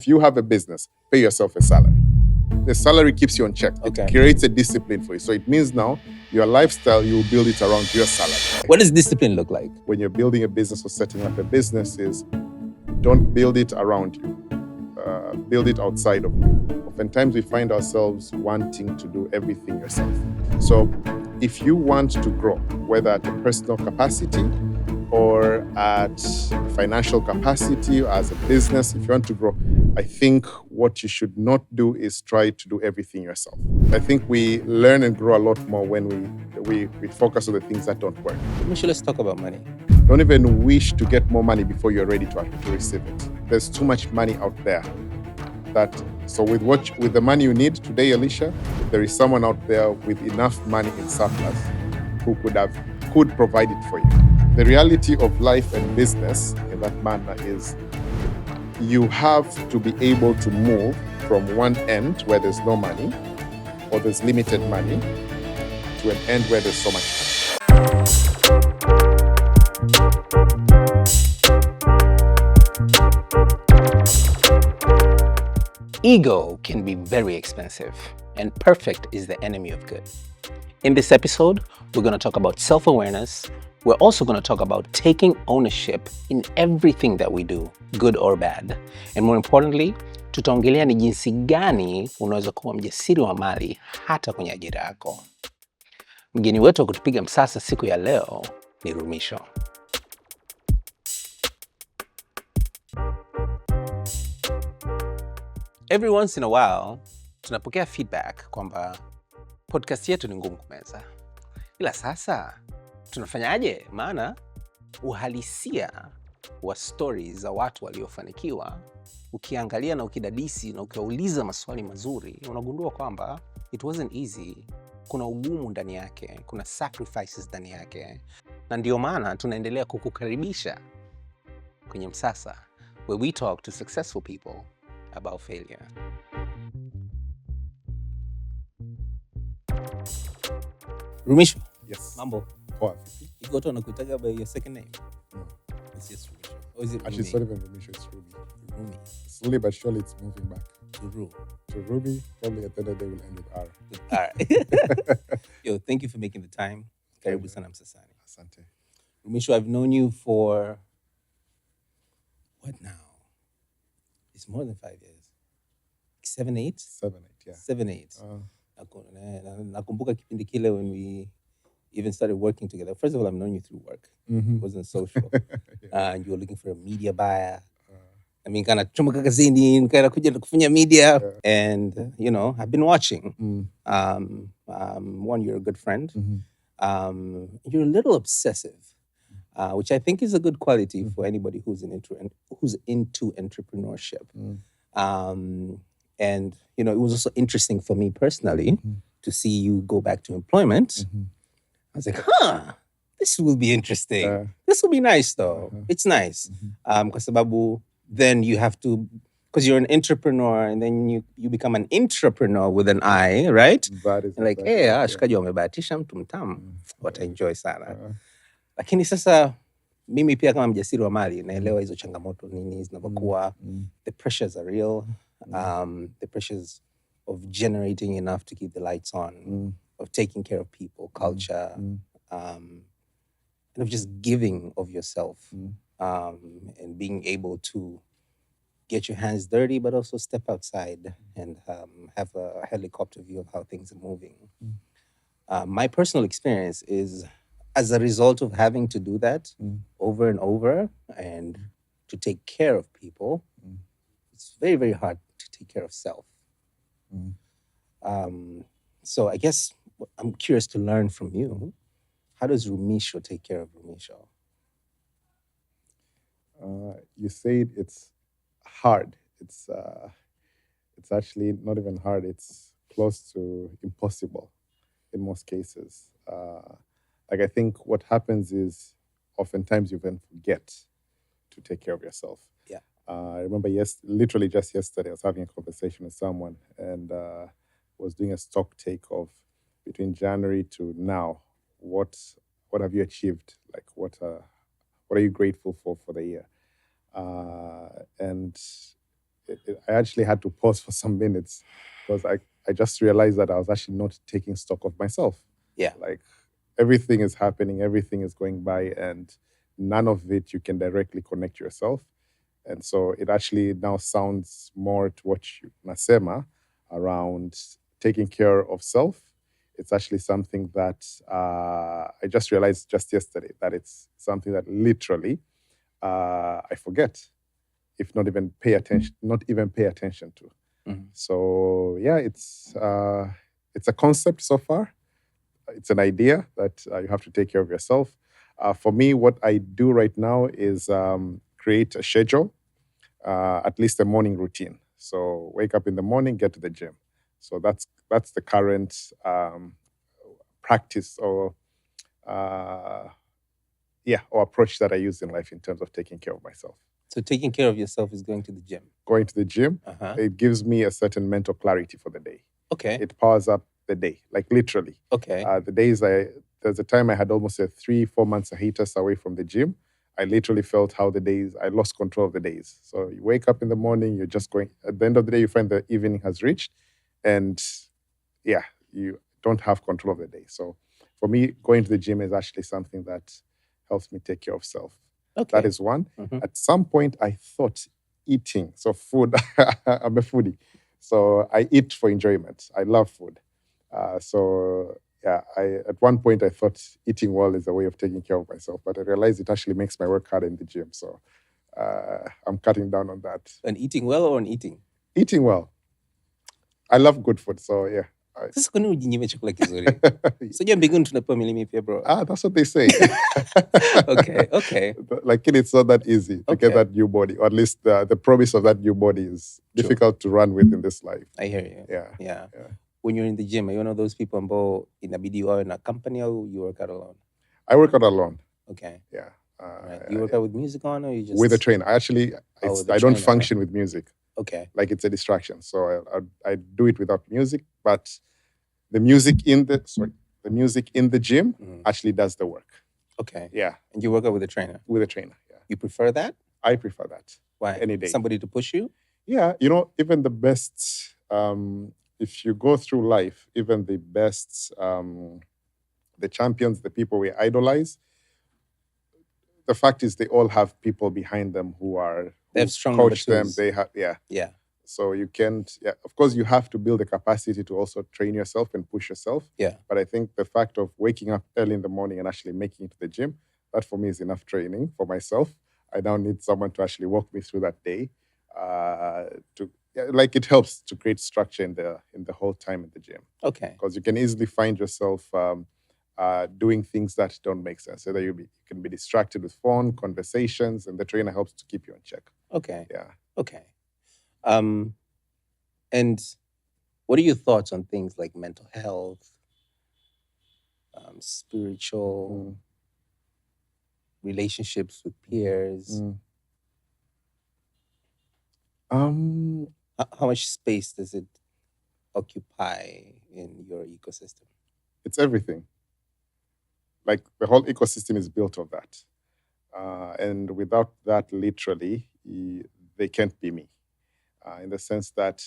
If you have a business, pay yourself a salary. The salary keeps you on check. Okay. It creates a discipline for you. So it means now your lifestyle, you build it around your salary. What does discipline look like? When you're building a business or setting up a business, is don't build it around you. Build it outside of you. Oftentimes we find ourselves wanting to do everything yourself. So if you want to grow, whether at a personal capacity or at financial capacity or as a business, if you want to grow, I think what you should not do is try to do everything yourself. I think we learn and grow a lot more when we focus on the things that don't work. Rumisho, let's talk about money. Don't even wish to get more money before you're ready to receive it. There's too much money out there. So with the money you need today, Elisha, there is someone out there with enough money in surplus who could provide it for you. The reality of life and business in that manner is you have to be able to move from one end where there's no money or there's limited money to an end where there's so much money. Ego can be very expensive, and perfect is the enemy of good. In this episode, we're going to talk about self-awareness. We're also going to talk about taking ownership in everything that we do, good or bad. And more importantly, tutaongelea ni jinsi gani unaweza kuwa mjasiri wa mali hata kwenye ajira yako. Mgeni wetu wa kutupiga msasa siku ya leo ni Rumisho. Every once in a while, tunapokea feedback kwamba podcast yetu ni ngumu kumeza. Ila sasa, tunafanyaje? Maana uhalisia wa stories za watu waliofanikiwa, ukiangalia na ukidadisi na ukiwauliza maswali mazuri, unagundua kwamba it wasn't easy. Kuna ugumu ndani yake, kuna sacrifices ndani yake. Na ndio maana tunaendelea kukukaribisha kwenye Msasa, where we talk to successful people about failure. Rumisho. Yes. Mambo. Poa. You got on kuitaga by your second name? No. It's just Rumisho. Or is it Actually, it's not even Rumisho, it's Ruby. Rumi? Slowly but surely it's moving back. To Ru. To Ruby, probably at the end of the day will end with R. All right. Yo, thank you for making the time. Karibu sana Msasani. Asante. Rumisho, I've known you for what now? It's more than 5 years. 7, 8? 7, 8, yeah. 7, 8. Nakumbuka kipindi kile when we even started working together. First of all, I've known you through work. Mm-hmm. It wasn't social. Yeah. And you were looking for a media buyer. I mean, kind of chomoka kazini, kind of kuja kufanya media. Yeah. And, you know, I've been watching. One, you're a good friend. Mm-hmm. You're a little obsessive, which I think is a good quality for anybody who's into entrepreneurship. And, you know, it was also interesting for me personally to see you go back to employment. I was like, this will be interesting. This will be nice though. It's nice. Kwa sababu then you have to, because you're an entrepreneur and then you become an intrapreneur with an I, right? That is like, exactly, hey, shikaji wamebahatisha mtu mtamu. Wataenjoy sana. Lakini sasa mimi pia kama mjasiri wa mali naelewa hizo changamoto nini zinavyokuwa. The pressures are real. The pressures of generating enough to keep the lights on, of taking care of people, culture, and of just giving of yourself, and being able to get your hands dirty, but also step outside and have a helicopter view of how things are moving. My personal experience is, as a result of having to do that over and over and to take care of people, it's very, very hard to take care of self. So I guess I'm curious to learn from you. How does Rumisho take care of Rumisho? You said it's hard. It's actually not even hard. It's close to impossible in most cases. Like I think what happens is oftentimes you even forget to take care of yourself. Yeah. I remember literally just yesterday I was having a conversation with someone and was doing a stock take of between January to now. What have you achieved? Like what are you grateful for the year? And I actually had to pause for some minutes because I just realized that I was actually not taking stock of myself. Yeah. Like everything is happening, everything is going by, and none of it you can directly connect yourself. And so it actually now sounds more to what you, Nasema, around taking care of self. It's actually something that I just realized just yesterday that it's something that literally I forget, if not even pay attention to. Mhm. So yeah, it's a concept so far. It's an idea that you have to take care of yourself. For me, what I do right now is create a schedule, at least a morning routine. So wake up in the morning, get to the gym. So that's the current practice or or approach that I use in life in terms of taking care of myself. So taking care of yourself is going to the gym. Going to the gym, Uh-huh. it gives me a certain mental clarity for the day. Okay. It powers up the day, like literally. Okay. The days there's a time I had almost a 3-4 months hiatus away from the gym. I literally felt how I lost control of the days. So you wake up in the morning, you're just going, at the end of the day, you find the evening has reached, and you don't have control of the day. So for me, going to the gym is actually something that helps me take care of self. Okay. That is one. Mhm. At some point, I thought eating, so food, I'm a foodie. So I eat for enjoyment. I love food. At one point I thought eating well is a way of taking care of myself, but I realized it actually makes my work harder in the gym. So I'm cutting down on that. And eating well or on eating? Eating well. I love good food, so yeah. Sasa kwa nini ujinyime chakula kizuri? Sijua mbinguni tunapewa mili mipya, bro. That's what they say. Okay. Like it's not that easy to get that new body, or at least the promise of that new body is difficult to run with in this life. I hear you. Yeah. When you're in the gym, are you one of those people ambao inabidi wawe na company or you work out alone? I work out alone. Okay. Yeah. Right. You work out with music on, or you just with a trainer? I don't function with music. Okay. Like it's a distraction, so I do it without music. But the music in the gym actually does the work. Okay. Yeah. And you work out with a trainer? With a trainer. Yeah. You prefer that? I prefer that. Why? Any day. Somebody to push you? Yeah. Even the best. If you go through life, even the best, the champions, the people we idolize, the fact is they all have people behind them who have strong coach them. twos. They have, Yeah. So you can't, of course, you have to build the capacity to also train yourself and push yourself. Yeah. But I think the fact of waking up early in the morning and actually making it to the gym, that for me is enough training for myself. I now need someone to actually walk me through that day. It helps to create structure in the whole time in the gym. Okay. Because you can easily find yourself doing things that don't make sense. Either you can be distracted with phone, conversations, and the trainer helps to keep you in check. Okay. Yeah. Okay. And what are your thoughts on things like mental health, spiritual relationships with peers? How much space does it occupy in your ecosystem? It's everything. Like the whole ecosystem is built of that. And without that, literally, they can't be me. In the sense that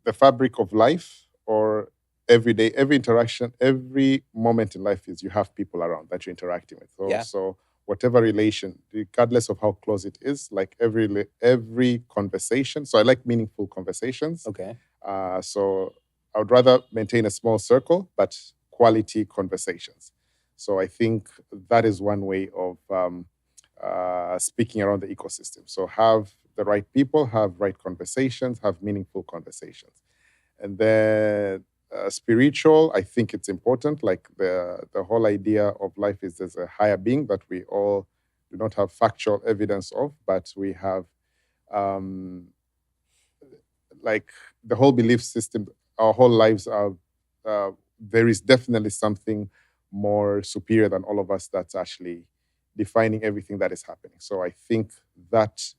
the fabric of life, or every day, every interaction, every moment in life is you have people around that you're interacting with. So whatever relation, regardless of how close it is, like every conversation. So I like meaningful conversations. Okay. So I would rather maintain a small circle, but quality conversations. So I think that is one way of speaking around the ecosystem. So have the right people, have right conversations, have meaningful conversations. And then spiritual, I think it's important. Like the whole idea of life is there's a higher being that we all do not have factual evidence of, but we have like the whole belief system, our whole lives are, there is definitely something more superior than all of us that's actually defining everything that is happening. So I think that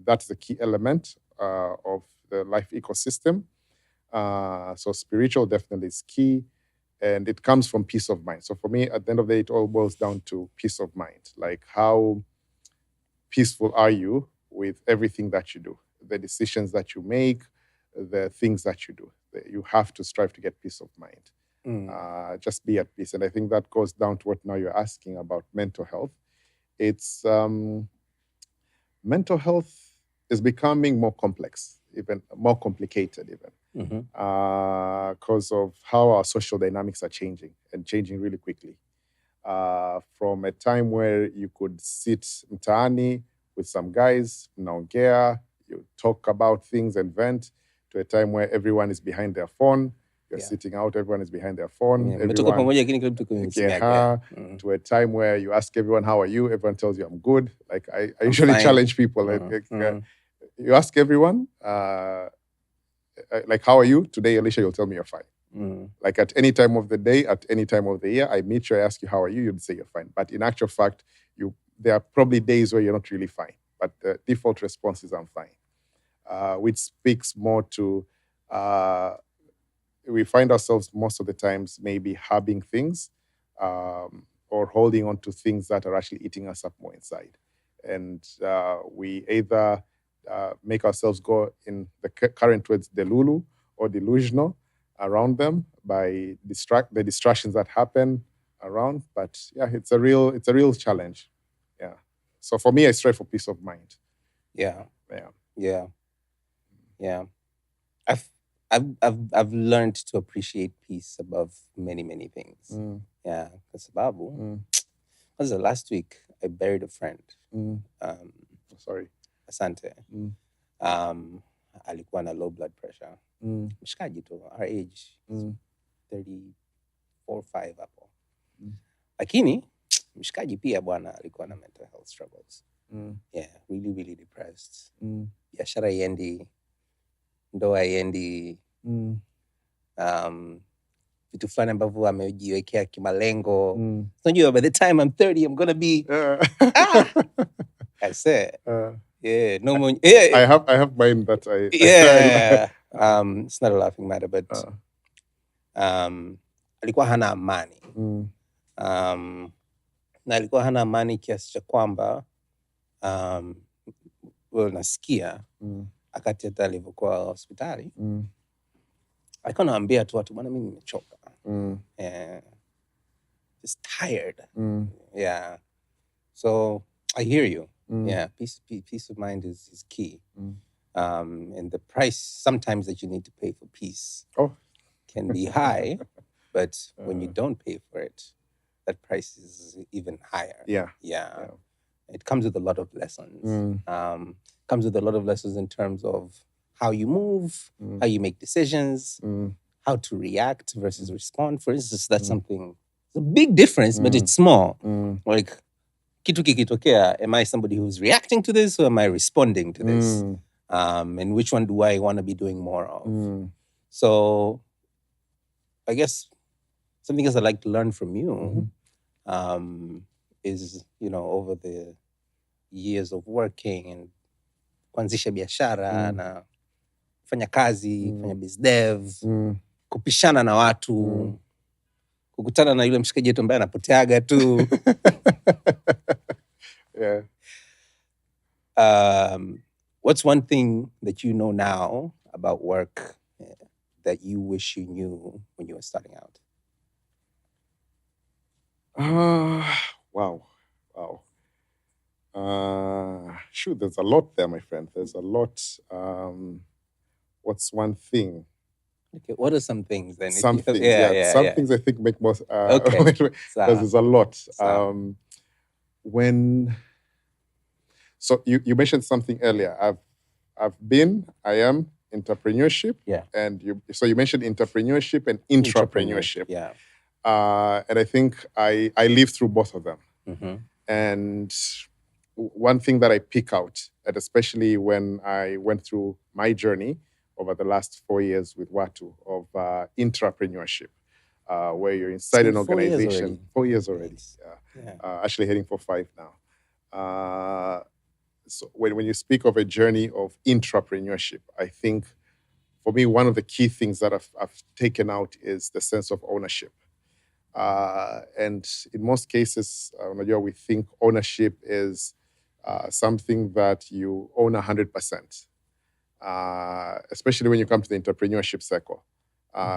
that's the key element of the life ecosystem. So spiritual definitely is key, and it comes from peace of mind. So for me, at the end of the day, it all boils down to peace of mind. Like how peaceful are you with everything that you do, the decisions that you make, the things that you do. You have to strive to get peace of mind. Just be at peace. And I think that goes down to what now you're asking about mental health. It's mental health is becoming more complex, even more complicated, even because of how our social dynamics are changing and changing really quickly. From a time where you could sit mtaani with some guys, mnaongea, you talk about things and vent, to a time where everyone is behind their phone. You're sitting out, everyone is behind their phone. To a time where you ask everyone, how are you? Everyone tells you, I'm good. Like I usually challenge people. You ask everyone, like, how are you? Today, Elisha, you'll tell me you're fine. Like at any time of the day, at any time of the year, I meet you, I ask you, how are you? You'd say you're fine. But in actual fact, there are probably days where you're not really fine. But the default response is I'm fine, which speaks more to, we find ourselves most of the times maybe harboring things or holding on to things that are actually eating us up more inside. And we either make ourselves go in the current words, delulu or delusional around them by the distractions that happen around. But yeah, it's a real challenge. Yeah. So for me, I strive for peace of mind. Yeah. I've learned to appreciate peace above many things. Yeah, kwa sababu was the last week I buried a friend. Sorry. Asante. Alikuwa na low blood pressure. Mshikaji tu, our age, 34, 5 hapo. Lakini mshikaji pia bwana alikuwa na mental health struggles. Yeah, really depressed. Biashara iendi, ndoa iendi, vitu fulani ambavyo amejiwekea kimalengo. Unajua, by the time I'm 30, I'm gonna be I said, no more. I have mine that I it's not a laughing matter, but alikuwa hana amani. Na alikuwa hana amani kiasi cha kwamba nasikia akati hata alivyokuwa hospitali alikuwa anaambia tu watu, bwana, mimi nimechoka. Just tired. Yeah. So I hear you. Yeah, peace of mind is key. And the price sometimes that you need to pay for peace can be high, but when you don't pay for it, that price is even higher. Yeah. It comes with a lot of lessons. Comes with a lot of lessons in terms of how you move, how you make decisions, how to react versus respond. For instance, that's something, it's a big difference, but it's small. Like, kitu kikitokea, am I somebody who's reacting to this or am I responding to this? And which one do I want to be doing more of? So I guess something else I'd like to learn from you is, over the years of working and kuanzisha biashara na kufanya kazi, kufanya bizdev, kupishana na watu, kukutana na yule mshikaji wetu ambaye anapoteaga tu. Yeah. What's one thing that you know now about work that you wish you knew when you were starting out? Wow. Shoot, there's a lot there, my friend. There's a lot. What's one thing? Okay, what are some things then? Some things, some things I think make most. Okay. There's a lot. So you mentioned something earlier. I am entrepreneurship. Yeah. And you mentioned entrepreneurship and intrapreneurship. Yeah. And I think I lived through both of them. And one thing that I pick out, and especially when I went through my journey over the last 4 years with Watu of intrapreneurship, where you're inside an organization. 4 years already. Actually heading for 5 now. So when you speak of a journey of intrapreneurship, I think for me, one of the key things that I've taken out is the sense of ownership. And in most cases, we think ownership is something that you own 100%. Especially when you come to the entrepreneurship circle.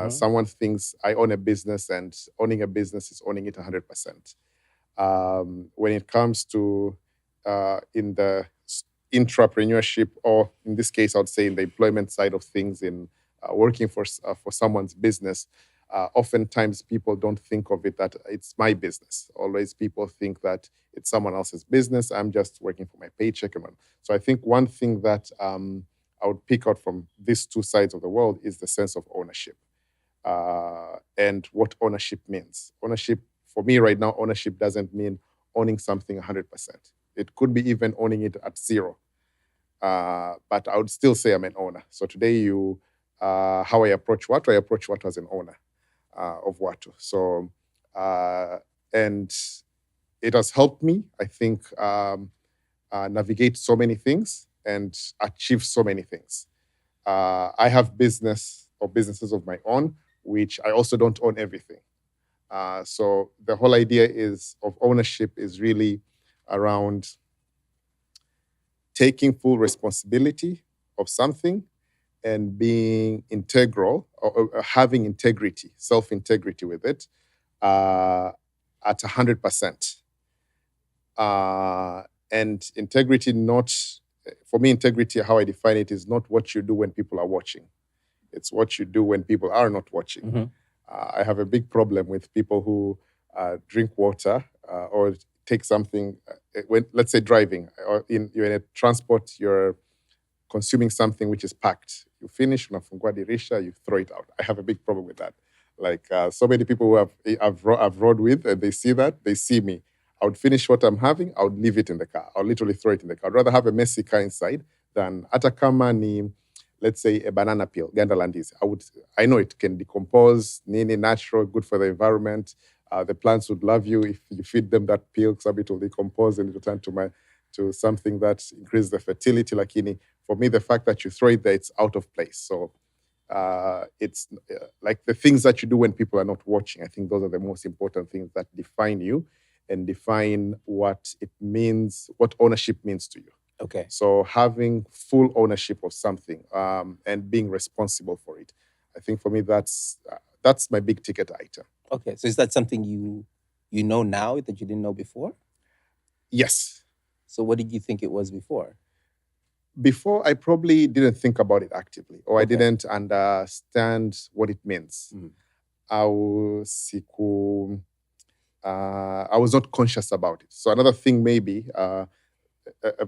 Someone thinks I own a business, and owning a business is owning it 100%. When it comes to in the intrapreneurship, or in this case, I would say in the employment side of things, in working for someone's business, oftentimes people don't think of it that it's my business. Always people think that it's someone else's business. I'm just working for my paycheck. So I think one thing that I would pick out from these two sides of the world is the sense of ownership and what ownership means. Ownership, for me right now, ownership doesn't mean owning something 100%. It could be even owning it at 0. But I would still say I'm an owner. So today, how I approach Watu as an owner of Watu. So, and it has helped me, I think, navigate so many things and achieve so many things. I have businesses of my own, which I also don't own everything. So the whole idea of ownership is really around taking full responsibility of something and being integral, or having integrity, self-integrity with it at 100%. And integrity, for me, integrity, how I define it, is not what you do when people are watching. It's what you do when people are not watching. I have a big problem with people who drink water or take something, let's say driving, or you're in a transport, you're consuming something which is packed. You finish, unafungua dirisha, you throw it out. I have a big problem with that. Like so many people who I've rode with, and they see that, they see me. I would finish what I'm having, I would leave it in the car. I'll literally throw it in the car. I'd rather have a messy car inside than hata kama ni, let's say, a banana peel, ganda la ndizi. I know it can decompose, nini, natural, good for the environment. The plants would love you if you feed them that peel, so it will decompose and it will turn to something that increases the fertility. Lakini, for me, the fact that you throw it there, it's out of place. So it's like the things that you do when people are not watching. I think those are the most important things that define you and define what it means, what ownership means to you. Okay. So having full ownership of something and being responsible for it, I think for me that's my big ticket item. Okay, so is that something you know now that you didn't know before? Yes. So what did you think it was before? Before, I probably didn't think about it actively, or I didn't understand what it means. I was not conscious about it. So another thing, maybe a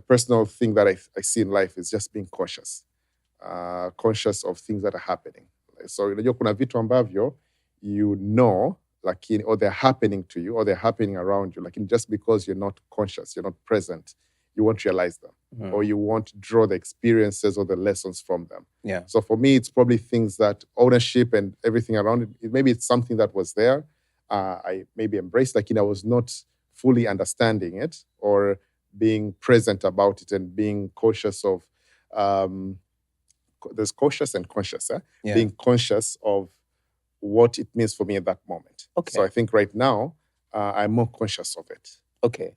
personal thing that I see in life is just being conscious of things that are happening. So unajua kuna vitu ambavyo lakini, or they're happening to you, or they're happening around you, like just because you're not conscious, you're not present, you won't realize them, or you won't draw the experiences or the lessons from them. Yeah. So for me, it's probably things that ownership and everything around it, maybe it's something that was there, I maybe embraced, like I was not fully understanding it or being present about it and being cautious of, there's cautious and conscious, Yeah. Being conscious of what it means for me at that moment. Okay. So I think right now, I'm more conscious of it. Okay.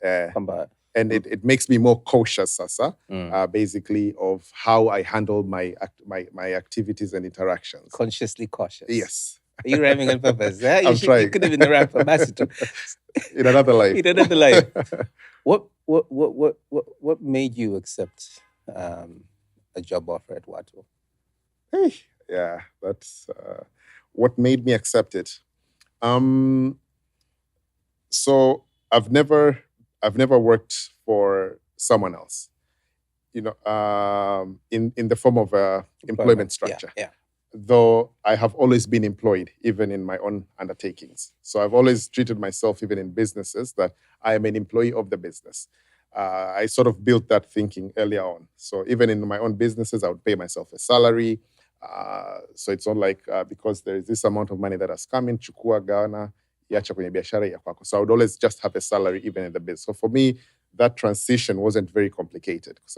And it makes me more cautious, Sasa, basically, of how I handle my activities and interactions. Consciously cautious. Yes. Are you rhyming on purpose? I'm trying. You could have been the rap ambassador. In another life. In another life. What made you accept a job offer at Watu? Hey, yeah, that's what made me accept it. So I've never worked for someone else, in the form of a employment structure. Yeah. Though I have always been employed, even in my own undertakings. So I've always treated myself, even in businesses, that I am an employee of the business. I sort of built that thinking earlier on. So even in my own businesses, I would pay myself a salary. So it's not like because there is this amount of money that has come in, chukua gawana, iacha kwenye biashara ya kwako. So I would always just have a salary even in the business. So for me, that transition wasn't very complicated because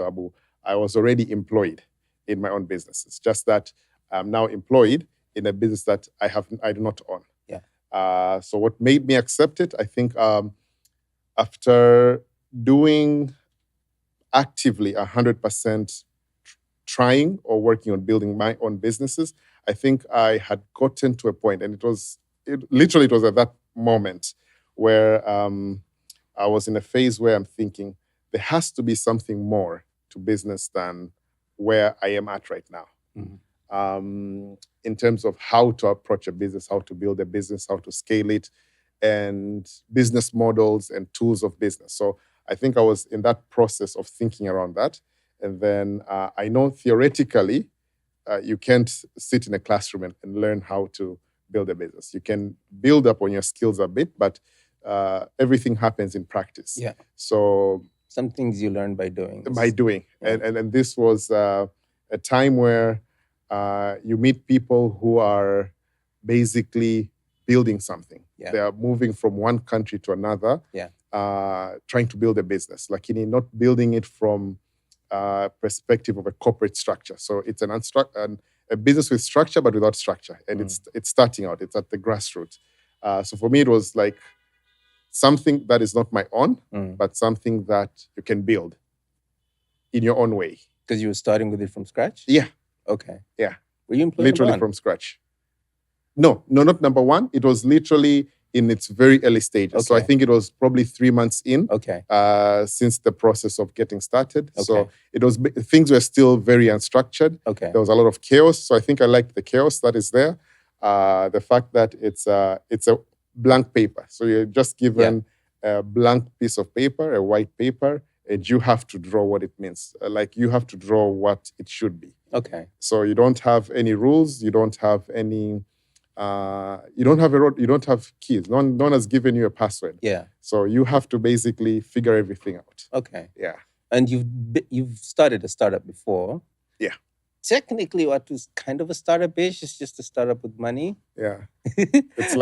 I was already employed in my own business. It's just that I'm now employed in a business that I do not own. Yeah. So what made me accept it, I think, after doing actively 100% trying or working on building my own businesses. I think I had gotten to a point, and it was at that moment where I was in a phase where I'm thinking there has to be something more to business than where I am at right now. In terms of how to approach a business, how to build a business, how to scale it, and business models and tools of business. So I think I was in that process of thinking around that. And then I know theoretically, you can't sit in a classroom and learn how to build a business. You can build up on your skills a bit, but everything happens in practice. Yeah. So some things you learn by doing. Yeah. And this was a time where you meet people who are basically building something. Yeah. They are moving from one country to another, trying to build a business. Like, not building it from perspective of a corporate structure. So it's a business with structure, but without structure. And it's starting out. It's at the grassroots. So for me, it was like something that is not my own, but something that you can build in your own way. Because you were starting with it from scratch? Yeah. Okay. Yeah. Were you employed literally from scratch? No, not number one. It was literally in its very early stages. Okay. So I think it was probably 3 months in. Okay. Since the process of getting started. Okay. So things were still very unstructured. Okay. There was a lot of chaos. So I think I liked the chaos that is there. The fact that it's a blank paper. So you're just given a blank piece of paper, a white paper, and you have to draw what it means. Like, you have to draw what it should be. Okay. So you don't have any rules. You don't have any. You don't have keys. No one has given you a password. Yeah. So you have to basically figure everything out. Okay. Yeah. And you've started a startup before. Yeah. Technically, what is kind of a startup-ish? It's just a startup with money. Yeah. It's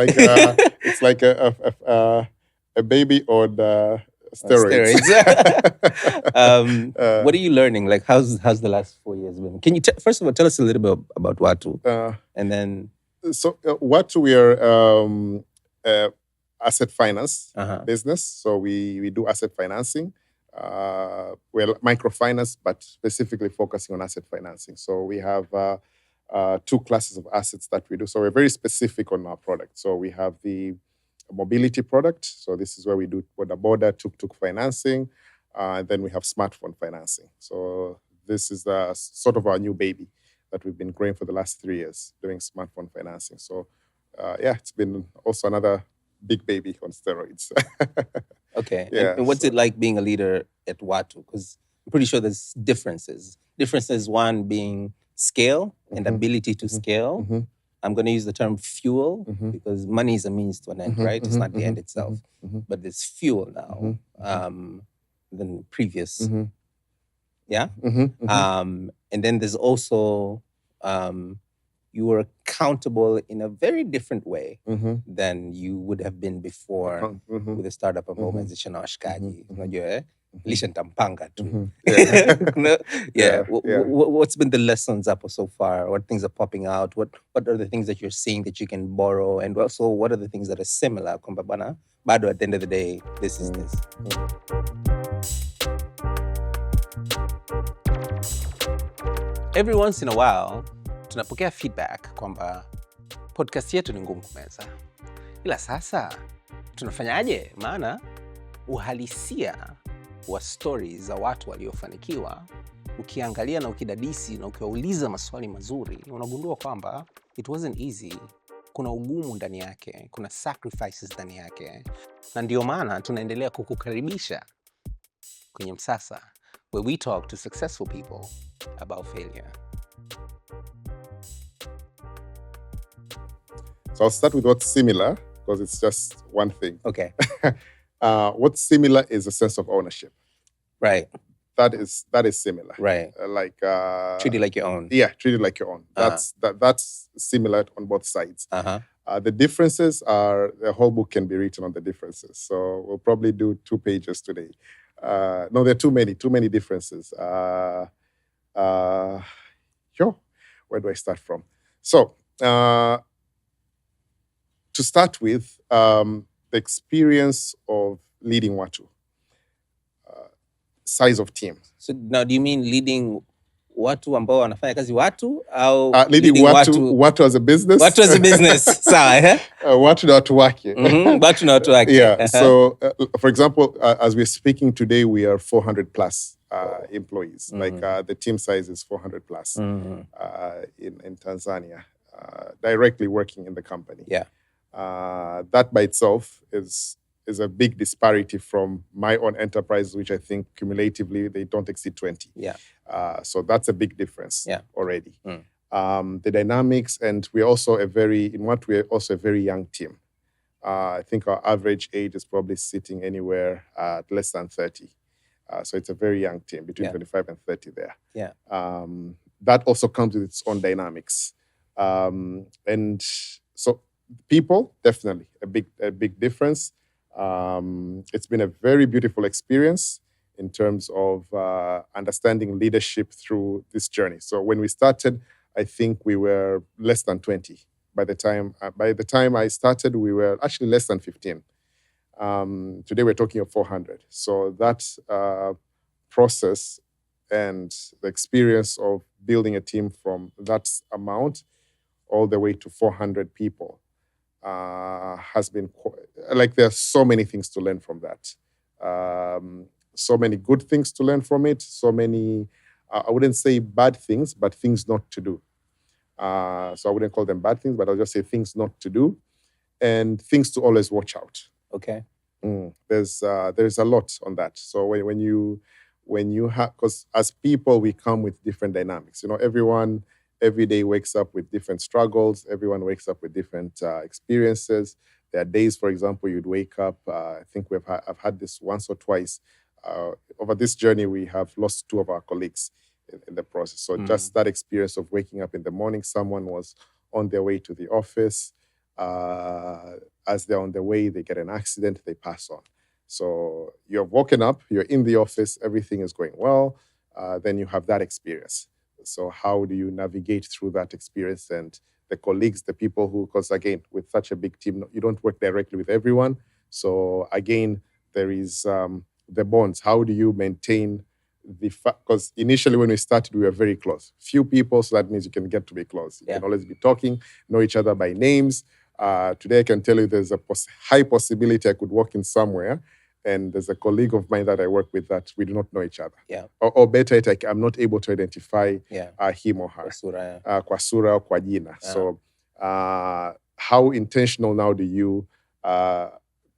like a baby on steroids. What are you learning? Like, how's the last 4 years been? Can you first of all tell us a little bit about Watu, and then. So what we are asset finance business. So we do asset financing. We're microfinance, but specifically focusing on asset financing. So we have 2 classes of assets that we do. So we're very specific on our product. So we have the mobility product. So this is where we do border tuk-tuk financing. And then we have smartphone financing. So this is the sort of our new baby that we've been growing for the last 3 years, doing smartphone financing. So, it's been also another big baby on steroids. Okay. Yeah, and what's it like being a leader at Watu? Because I'm pretty sure there's differences. Differences, one being scale and ability to scale. I'm going to use the term fuel because money is a means to an end, right? It's not the end itself. But there's fuel now than previous. Yeah? And then there's also, you were accountable in a very different way than you would have been before with a startup ambao umeanzisha na washikaji. Unajua, Elisha nitampanga tu. What's been the lessons up so far? What things are popping out? What are the things that you're seeing that you can borrow? And also, what are the things that are similar? Kwamba bana, bado at the end of the day, this is this. Every once in a while, tunapokea feedback kwamba podcast yetu ni ngumu kumeza. Ila sasa, tunafanyaje? Maana uhalisia wa stories za watu waliofanikiwa, ukiangalia na ukidadisi na ukiwauliza maswali mazuri, unagundua kwamba it wasn't easy. Kuna ugumu ndani yake, kuna sacrifices ndani yake. Na ndio maana tunaendelea kukukaribisha kwenye Msasa, where we talk to successful people about failure. So I'll start with what's similar, because it's just one thing. Okay. What's similar is a sense of ownership. Right. That is similar. Right. Treat it like your own. Yeah, treat it like your own. That's similar on both sides. The differences are, the whole book can be written on the differences. So we'll probably do 2 pages today. No, there are too many differences. Where do I start from? So, to start with, the experience of leading Watu. size of team. So now do you mean leading watu ambao wanafanya kazi watu au leading watu as a business? Watu as a business. Sawa, watu na watu wake. Watu na watu wake. Yeah. So, for example, as we're speaking today, we are 400 plus employees. Like the team size is 400 plus in Tanzania, directly working in the company. Yeah. That by itself is a big disparity from my own enterprise, which I think cumulatively they don't exceed 20. Yeah. So that's a big difference already. The dynamics, and we're also a very young team. I think our average age is probably sitting anywhere at less than 30. So it's a very young team, between 25 and 30 there. Yeah. That also comes with its own dynamics. And so people, definitely a big difference. It's been a very beautiful experience in terms of understanding leadership through this journey. So when we started, I think we were less than 20. By the time I started, we were actually less than 15. Today we're talking of 400. So that process and the experience of building a team from that amount all the way to 400 people has been like, there are so many things to learn from that. So many good things to learn from it. So many, I wouldn't say bad things, but things not to do. So I wouldn't call them bad things, but I'll just say things not to do and things to always watch out. Okay. There's a lot on that. So when you have, because as people, we come with different dynamics. Everyone every day wakes up with different struggles. Everyone wakes up with different experiences. There are days, for example, you'd wake up. I think I've had this once or twice. Over this journey, we have lost 2 of our colleagues in the process. So just that experience of waking up in the morning, someone was on their way to the office. As they're on their way, they get an accident, they pass on. So you're woken up, you're in the office, everything is going well. Then you have that experience. So how do you navigate through that experience and the colleagues, the people who, because again, with such a big team, you don't work directly with everyone. So again, there is the bonds. How do you maintain because initially when we started, we were very close. Few people, so that means you can get to be close. You can always be talking, know each other by names. Today I can tell you there's a high possibility I could walk in somewhere and there's a colleague of mine that I work with that we do not know each other. Yeah. Or better yet, I'm not able to identify him or her. Kwa sura or kwa jina. So how intentional now do you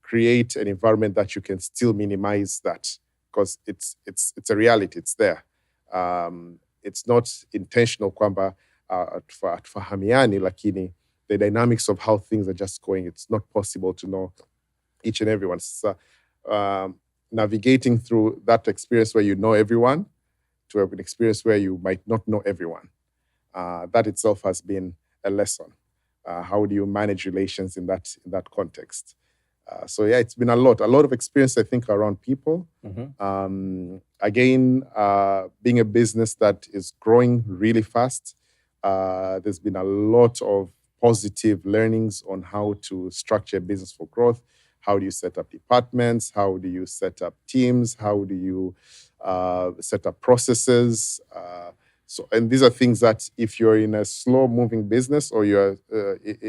create an environment that you can still minimize that? Because it's a reality, it's there. It's not intentional kwamba tufahamiani, lakini the dynamics of how things are just going, it's not possible to know each and everyone. So, navigating through that experience where you know everyone to an experience where you might not know everyone. That itself has been a lesson. How do you manage relations in that context? So yeah, it's been a lot of experience, I think, around people. Again, being a business that is growing really fast, there's been a lot of positive learnings on how to structure a business for growth. How do you set up departments? How do you set up teams? How do you set up processes? And these are things that if you're in a slow-moving business or you're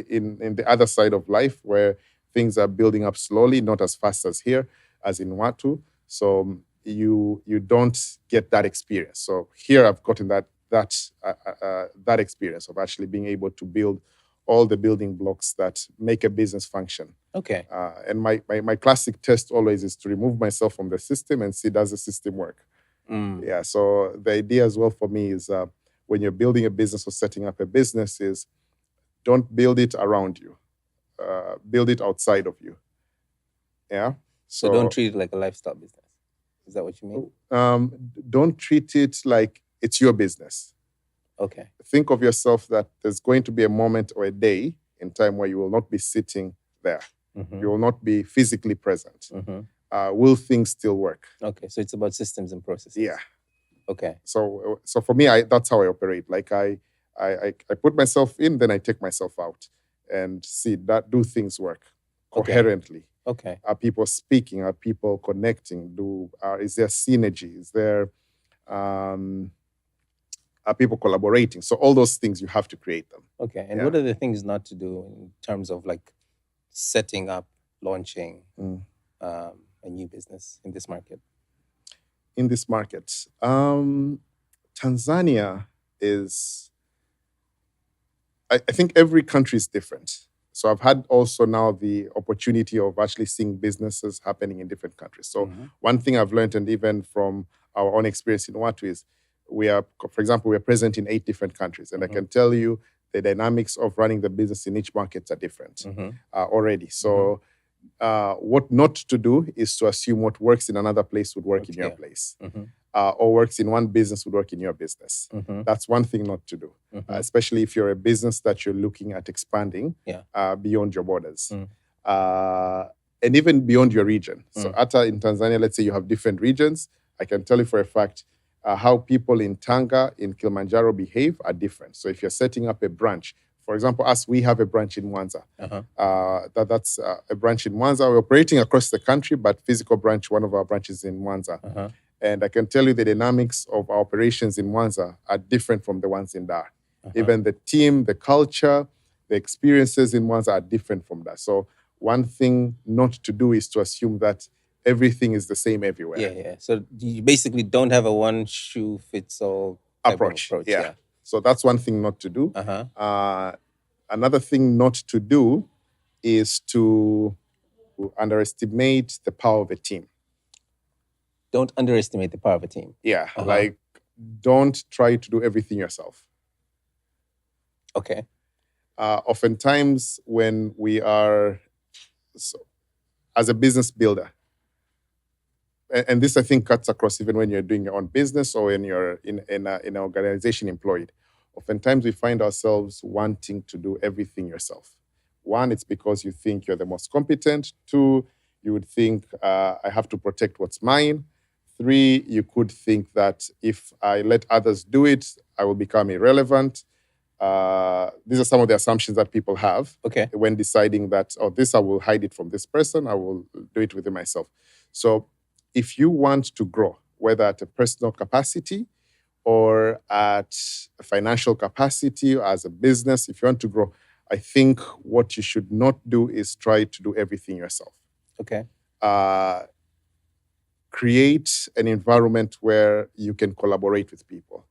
in the other side of life where things are building up slowly, not as fast as here, as in Watu. So you don't get that experience. So here I've gotten that experience of actually being able to build all the building blocks that make a business function. Okay. And my classic test always is to remove myself from the system and see, does the system work? Yeah. So the idea as well for me is when you're building a business or setting up a business is don't build it around you. Build it outside of you. Yeah. So don't treat it like a lifestyle business. Is that what you mean? Don't treat it like it's your business. Okay. Think of yourself that there's going to be a moment or a day in time where you will not be sitting there. You will not be physically present. Will things still work? Okay. So it's about systems and processes. Yeah. Okay. So for me, that's how I operate. Like I put myself in, then I take myself out and see that do things work coherently. Okay. Are people speaking? Are people connecting? Is there synergy? Is there are people collaborating? So all those things, you have to create them. Okay. And what are the things not to do in terms of like setting up, launching a new business in this market? In this market, Tanzania is, I think every country is different. So I've had also now the opportunity of actually seeing businesses happening in different countries. So one thing I've learned, and even from our own experience in Watu, is for example, we are present in 8 different countries. And I can tell you the dynamics of running the business in each market are different already. So what not to do is to assume what works in another place would work in your place. Or works in one business would work in your business. That's one thing not to do, especially if you're a business that you're looking at expanding beyond your borders. And even beyond your region. So in Tanzania, let's say you have different regions. I can tell you for a fact how people in Tanga, in Kilimanjaro behave are different. So if you're setting up a branch, for example, we have a branch in Mwanza. That's a branch in Mwanza. We're operating across the country, but physical branch, one of our branches in Mwanza. And I can tell you the dynamics of our operations in Mwanza are different from the ones in Dar. Even the team, the culture, the experiences in Mwanza are different from that. So one thing not to do is to assume that everything is the same everywhere. Yeah. So you basically don't have a one-shoe-fits-all approach. Yeah. So that's one thing not to do. Another thing not to do is to underestimate the power of a team. Don't underestimate the power of a team. Yeah. Like, don't try to do everything yourself. Okay. Oftentimes when we are, as a business builder, and this I think cuts across even when you're doing your own business or when you're in an organization employed. Oftentimes we find ourselves wanting to do everything yourself. One, it's because you think you're the most competent. 2, you would think, I have to protect what's mine. 3, you could think that if I let others do it, I will become irrelevant. These are some of the assumptions that people have when deciding that, this I will hide it from this person, I will do it within myself. So if you want to grow, whether at a personal capacity or at a financial capacity or as a business, if you want to grow, I think what you should not do is try to do everything yourself. Okay. Create an environment where you can collaborate with people.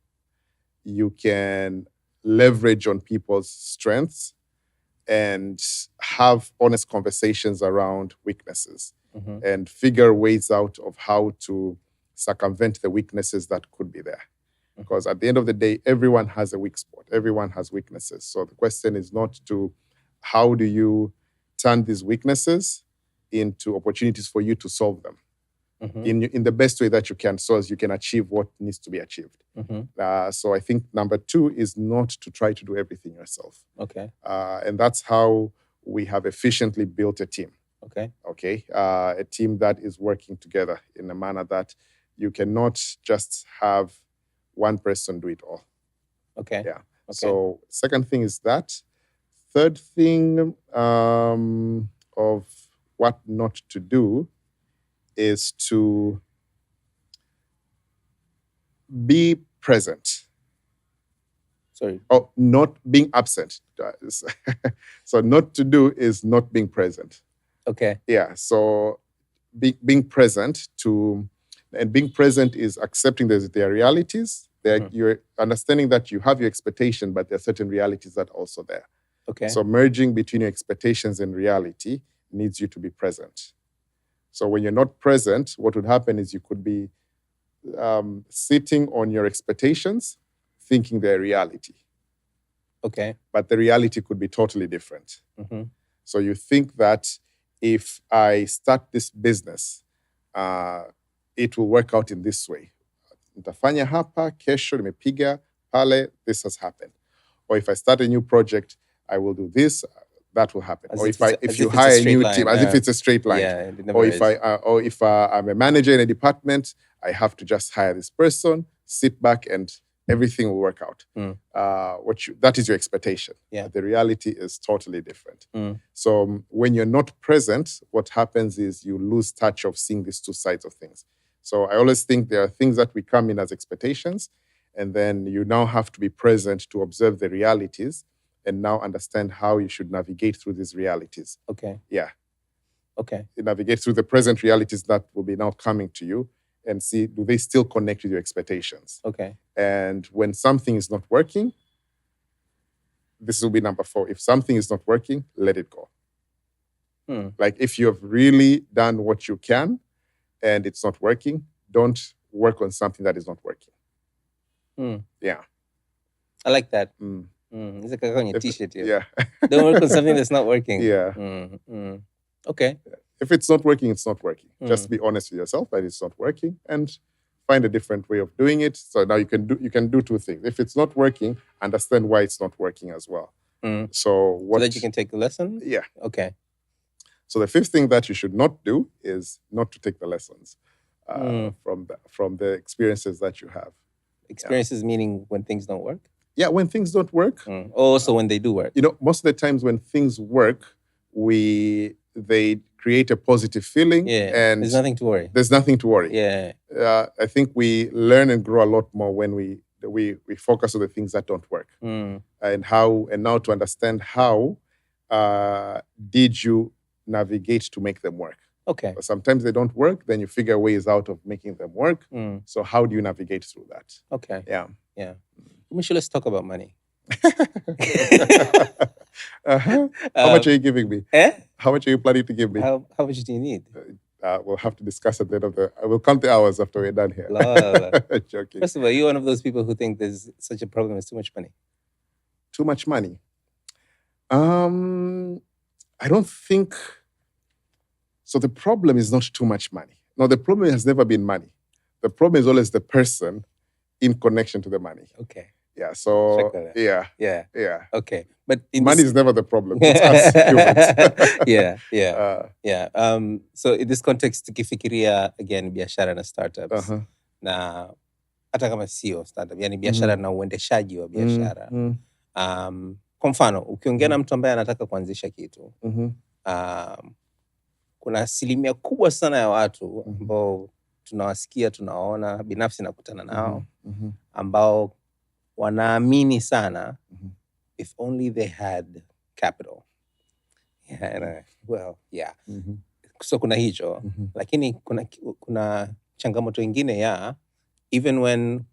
You can leverage on people's strengths and have honest conversations around weaknesses and figure ways out of how to circumvent the weaknesses that could be there. Because at the end of the day, everyone has a weak spot. Everyone has weaknesses. So the question is not how do you turn these weaknesses into opportunities for you to solve them in the best way that you can, so as you can achieve what needs to be achieved. So I think number 2 is not to try to do everything yourself. Okay. And that's how we have efficiently built a team. Okay. A team that is working together in a manner that you cannot just have one person do it all. Okay. Yeah. Okay. So second thing is that. Third thing of what not to do is to be present. Sorry. Oh, not being absent. So not to do is not being present. Okay. Yeah. So being present and being present is accepting their realities. You're understanding that you have your expectation, but there are certain realities that are also there. Okay. So merging between your expectations and reality needs you to be present. So when you're not present, what would happen is you could be sitting on your expectations, thinking they're reality. Okay. But the reality could be totally different. So you think that if I start this business, it will work out in this way. Nitafanya hapa, kesho nimepiga pale, this has happened. Or if I start a new project, I will do this, that will happen. Or if you hire a new team, as if it's a straight line. Yeah, or if I'm a manager in a department, I have to just hire this person, sit back and everything will work out. That is your expectation. Yeah. The reality is totally different. So when you're not present, what happens is you lose touch of seeing these two sides of things. So I always think there are things that we come in as expectations, and then you now have to be present to observe the realities and now understand how you should navigate through these realities. Okay. Yeah. Okay. You navigate through the present realities that will be now coming to you and see, do they still connect with your expectations? Okay. And when something is not working, this will be number 4. If something is not working, let it go. Like if you have really done what you can and it's not working, don't work on something that is not working. Yeah. I like that. It's like on your t-shirt here. Yeah. Don't work on something that's not working. Yeah. Okay. If it's not working, it's not working. Just be honest with yourself that it's not working and find a different way of doing it. So now you can do 2 things. If it's not working, understand why it's not working as well. So that you can take the lesson? Yeah. Okay. So the 5th thing that you should not do is not to take the lessons from the experiences that you have. Experiences meaning when things don't work? Yeah, when things don't work. Also when they do work. Most of the times when things work, they create a positive feeling. Yeah, and there's nothing to worry. There's nothing to worry. Yeah. I think we learn and grow a lot more when we focus on the things that don't work. And now to understand how did you navigate to make them work. Okay. But sometimes they don't work, then you figure ways out of making them work. So how do you navigate through that? Okay. Yeah. Yeah. Rumisho, let's talk about money. How much are you giving me? How much are you planning to give me? How much do you need? We'll have to discuss at the end of I will count the hours after we're done here. Joking. First of all, you're one of those people who think there's such a problem as too much money. Too much money? I don't think... So the problem is not too much money. No, the problem has never been money. The problem is always the person in connection to the money. Okay. Yeah, so... Yeah. Okay. But money is never the problem. It's us humans. Yeah. So in this context, tukifikiria again biashara na startups na hata kama sio startup, yani biashara na uendeshaji wa biashara. Kwa mfano, ukiongea na mtu ambaye anataka kuanzisha kitu, kuna asilimia kubwa sana ya watu ambao tunawasikia, tunawaona, binafsi nakutana nao, ambao wanaamini sana if only they had capital. So kuna hicho, lakini kuna changamoto ingine even when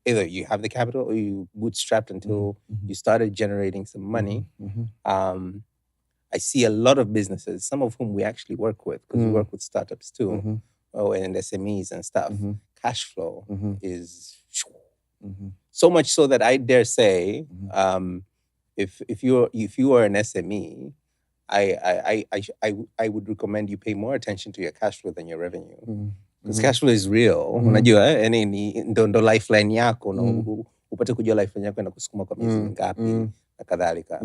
either you have the capital or you bootstrapped until you started generating some money. I see a lot of businesses, some of whom we actually work with, because we work with startups too, and SMEs and stuff. Cash flow is so much so that I dare say, if you are an SME, I would recommend you pay more attention to your cash flow than your revenue, because cash flow is real. Unajua, yani ndo lifeline yako, na upate kujua lifeline yako inakusukuma kwa miezi mingapi na kadhalika.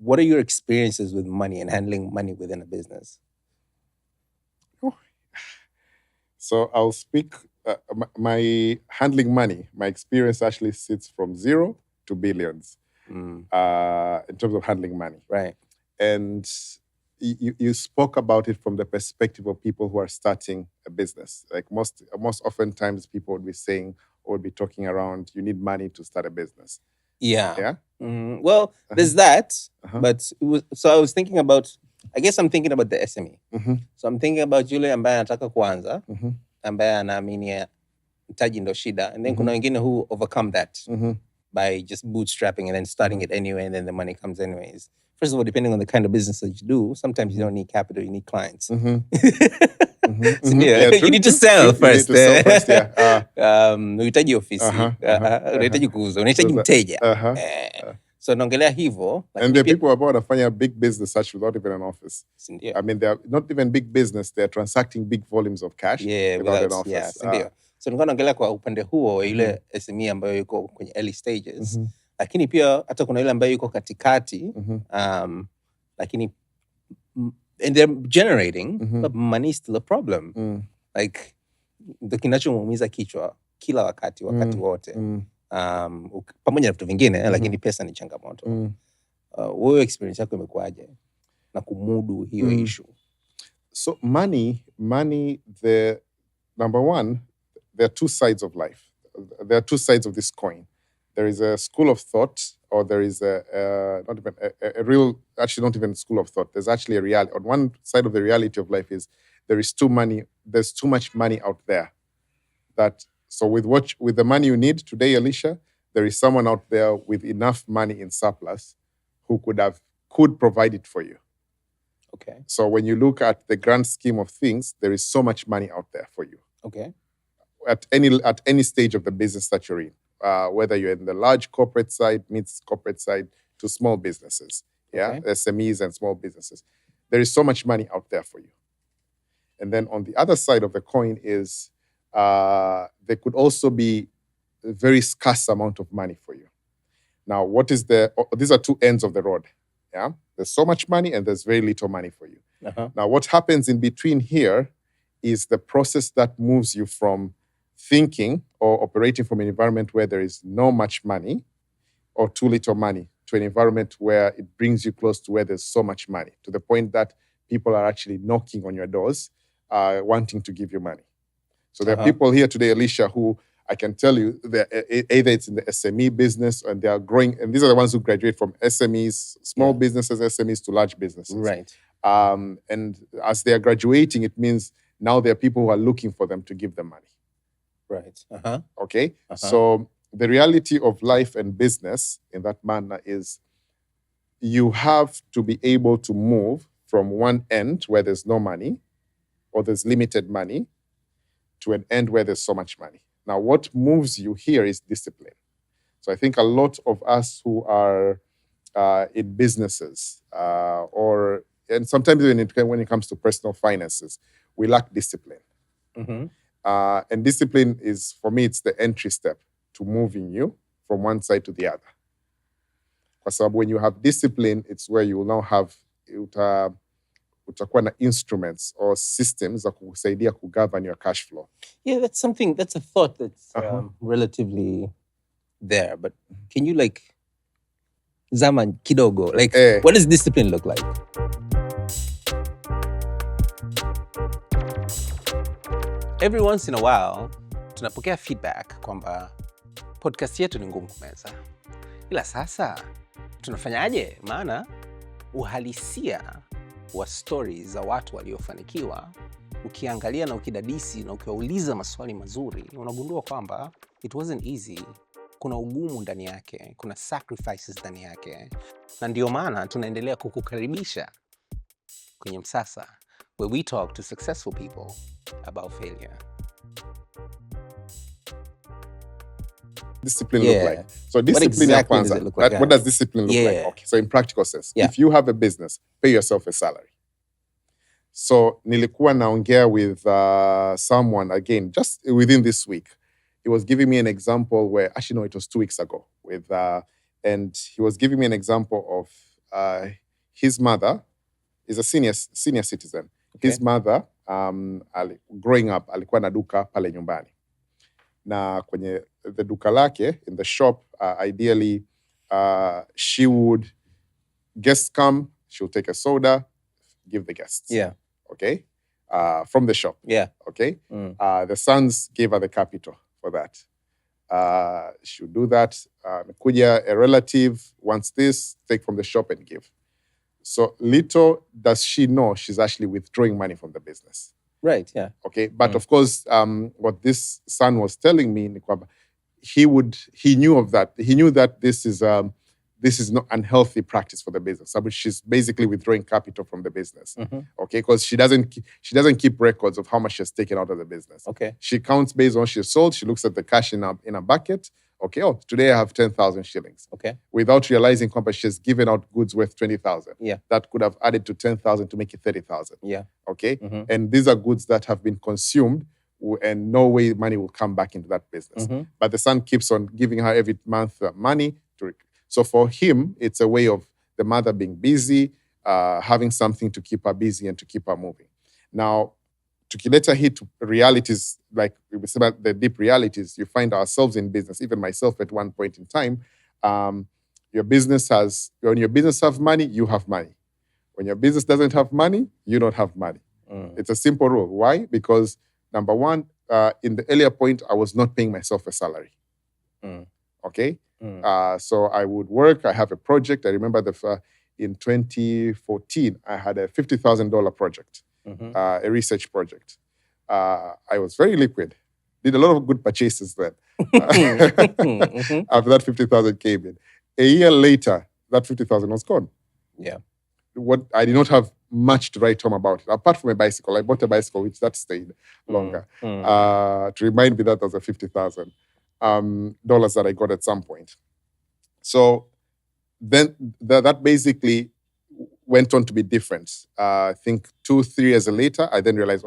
What are your experiences with money and handling money within a business? So I'll speak, my handling money, my experience actually sits from 0 to billions in terms of handling money. Right. And you spoke about it from the perspective of people who are starting a business. Like most oftentimes people would be saying or would be talking around, you need money to start a business. Yeah. Well, there's that, but so I was thinking about, I guess I'm thinking about the SME. So I'm thinking about yule ambaye anataka kuanza, ambaye anaamini mtaji ndo shida, and then kuna wengine who overcome that by just bootstrapping and then starting it anyway, and then the money comes anyways. First of all, depending on the kind of business that you do, sometimes you don't need capital, you need clients. So you need to sell first. Unahitaji ofisi, unahitaji kuuza, unahitaji mteja. So naongelea hivyo. And there are people ambao wanafanya big business such without even an office. I mean, they are not even big business, they are transacting big volumes of cash without an office. So nilikuwa naongelea kwa upande huo yule SME ambayo yuko kwenye early stages. Lakini pia hata kuna yule ambayo yuko katikati, lakini and they're generating, but money is still a problem. Like, ndo kinachomuumiza kichwa kila wakati wote. Pamoja na vitu vingine lakini pesa ni changamoto. Wewe experience yako imekuwaje na kumudu hiyo issue? So money, the number one, there are two sides of life. There are two sides of this coin. There is a school of thought, or there is not even a school of thought. There's actually a reality. On one side of the reality of life is there's too much money out there. So with the money you need today, Elisha, there is someone out there with enough money in surplus who could provide it for you. Okay. So when you look at the grand scheme of things, there is so much money out there for you. Okay. At any stage of the business that you're in, whether you're in the large corporate side, mid-corporate side, to small businesses, Okay. SMEs and small businesses, there is so much money out there for you. And then on the other side of the coin is there could also be a very scarce amount of money for you. Now, these are two ends of the road. Yeah, there's so much money and there's very little money for you. Now, what happens in between here is the process that moves you from thinking or operating from an environment where there is no much money or too little money to an environment where it brings you close to where there's so much money, to the point that people are actually knocking on your doors, wanting to give you money. So there are people here today, Elisha, who I can tell you that either it's in the SME business and they are growing, and these are the ones who graduate from SMEs, small businesses, SMEs to large businesses. Right. And as they are graduating, it means now there are people who are looking for them to give them money. Right. Okay? So the reality of life and business in that manner is you have to be able to move from one end where there's no money or there's limited money to an end where there's so much money. Now, what moves you here is discipline. So I think a lot of us who are in businesses and sometimes when it comes to personal finances, we lack discipline. And discipline is, for me, it's the entry step to moving you from one side to the other. Because when you have discipline, it's where you will now have utakuwa na instruments or systems za kukusaidia kugovern your cash flow. Yeah, that's a thought that's relatively there. But can you zama kidogo? What does discipline look like? Every once in a while, tunapokea feedback kwamba podcast yetu ni ngumu kumeza. Ila sasa, tunafanyaje? Maana uhalisia wa stories za watu waliofanikiwa, ukiangalia na ukidadisi na ukiwauliza maswali mazuri, unagundua kwamba it wasn't easy. Kuna ugumu ndani yake, kuna sacrifices ndani yake. Na ndio maana tunaendelea kukukaribisha kwenye Msasa, where we talk to successful people about failure. Discipline look like? So discipline what does discipline look like? Okay, so in practical sense, if you have a business, pay yourself a salary. So nilikuwa naongea with someone again just within this week. He was giving me an example where, actually no, it was 2 weeks ago, and he was giving me an example of his mother is a senior citizen. Okay. His mother growing up alikuwa na duka pale nyumbani. Na kwenye the duka lake, in the shop, ideally she would, guests come, she'll take a soda, give the guests. Yeah. Okay? From the shop. Yeah. Okay? The sons gave her the capital for that. She'll do that. Kuja, a relative wants this, take from the shop and give. So little does she know she's actually withdrawing money from the business. Right, yeah. Okay, but of course, what this son was telling me, he knew of that. He knew that this is not unhealthy practice for the business. So she's basically withdrawing capital from the business. Okay, because she doesn't keep records of how much she's taken out of the business. Okay, she counts based on what she sold. She looks at the cash in a bucket. Okay, today I have 10,000 shillings. Okay. Without realizing she's given out goods worth 20,000. Yeah. That could have added to 10,000 to make it 30,000. Yeah. Okay. And these are goods that have been consumed and no way money will come back into that business. But the son keeps on giving her every month money. So for him, it's a way of the mother being busy, having something to keep her busy and to keep her moving. Now, tukileta hit realities, like we said about the deep realities, you find ourselves in business, even myself at one point in time. Your business when your business have money, you have money. When your business doesn't have money, you don't have money. It's a simple rule. Why? Because number one, in the earlier point, I was not paying myself a salary. Okay? So I would work, I have a project. I remember in 2014, I had a $50,000 project, a research project. I was very liquid, did a lot of good purchases then. After that 50,000 came in. A year later, that 50,000 was gone. Yeah. I did not have much to write home about it, apart from a bicycle. I bought a bicycle, which that stayed longer, to remind me that was a $50,000 that I got at some point. So then that basically went on to be different. I think 2-3 years later, I then realized,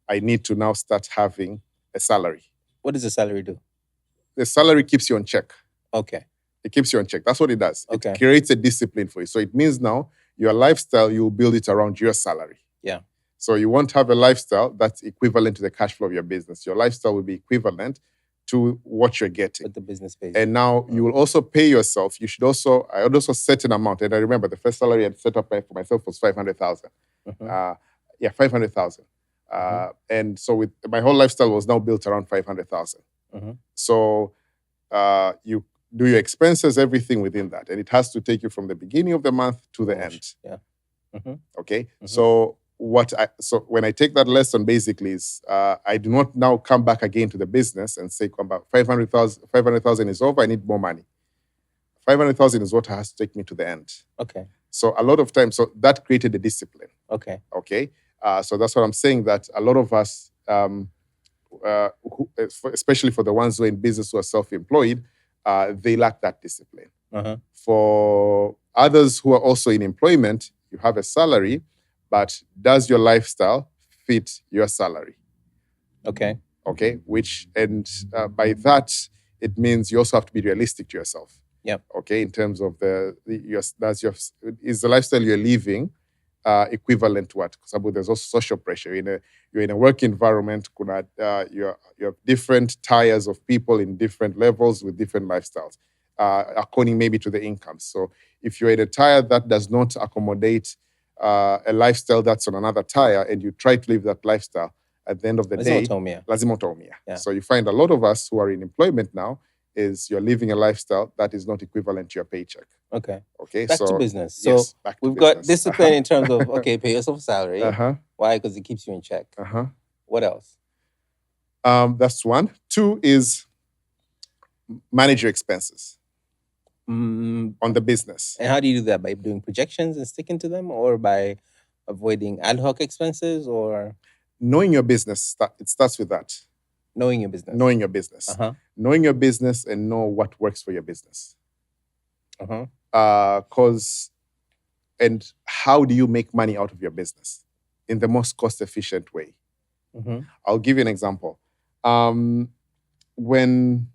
I need to now start having a salary. What does a salary do? The salary keeps you on check. Okay. It keeps you on check. That's what it does. Okay. It creates a discipline for you. So it means now your lifestyle, you'll build it around your salary. Yeah. So you won't have a lifestyle that's equivalent to the cash flow of your business. Your lifestyle will be equivalent to what you're getting. What the business pays. And now you will also pay yourself. I would also set an amount. And I remember the first salary I'd set up for myself was 500,000. 500,000. And so with my whole lifestyle was now built around 500,000. So you do your expenses, everything within that. And it has to take you from the beginning of the month to the end. Yeah. Okay. So when I take that lesson, basically is I do not now come back again to the business and say, 500,000 is over, I need more money. 500,000 is what has to take me to the end. Okay. So a lot of times, so that created a discipline. Okay. Okay. So that's what I'm saying, that a lot of us, especially for the ones who are in business who are self-employed, they lack that discipline. For others who are also in employment, you have a salary, but does your lifestyle fit your salary? Okay. Okay. By that, it means you also have to be realistic to yourself. Yep. Okay. In terms of is the lifestyle you're living equivalent to what? Because there's also social pressure. You're in a work environment. You have different tiers of people in different levels with different lifestyles, according maybe to the income. So if you're in a tier that does not accommodate a lifestyle that's on another tier, and you try to live that lifestyle, at the end of the day, lazima utaumia. Yeah. So you find a lot of us who are in employment now is you're living a lifestyle that is not equivalent to your paycheck. Okay. Okay. Back to business. So yes, we've got discipline in terms of, pay yourself a salary. Why? Because it keeps you in check. What else? That's one. 2 is manage your expenses on the business. And how do you do that? By doing projections and sticking to them, or by avoiding ad hoc expenses, or? Knowing your business, it starts with that. Knowing your business. Knowing your business. Knowing your business and know what works for your business. And how do you make money out of your business in the most cost-efficient way? I'll give you an example. When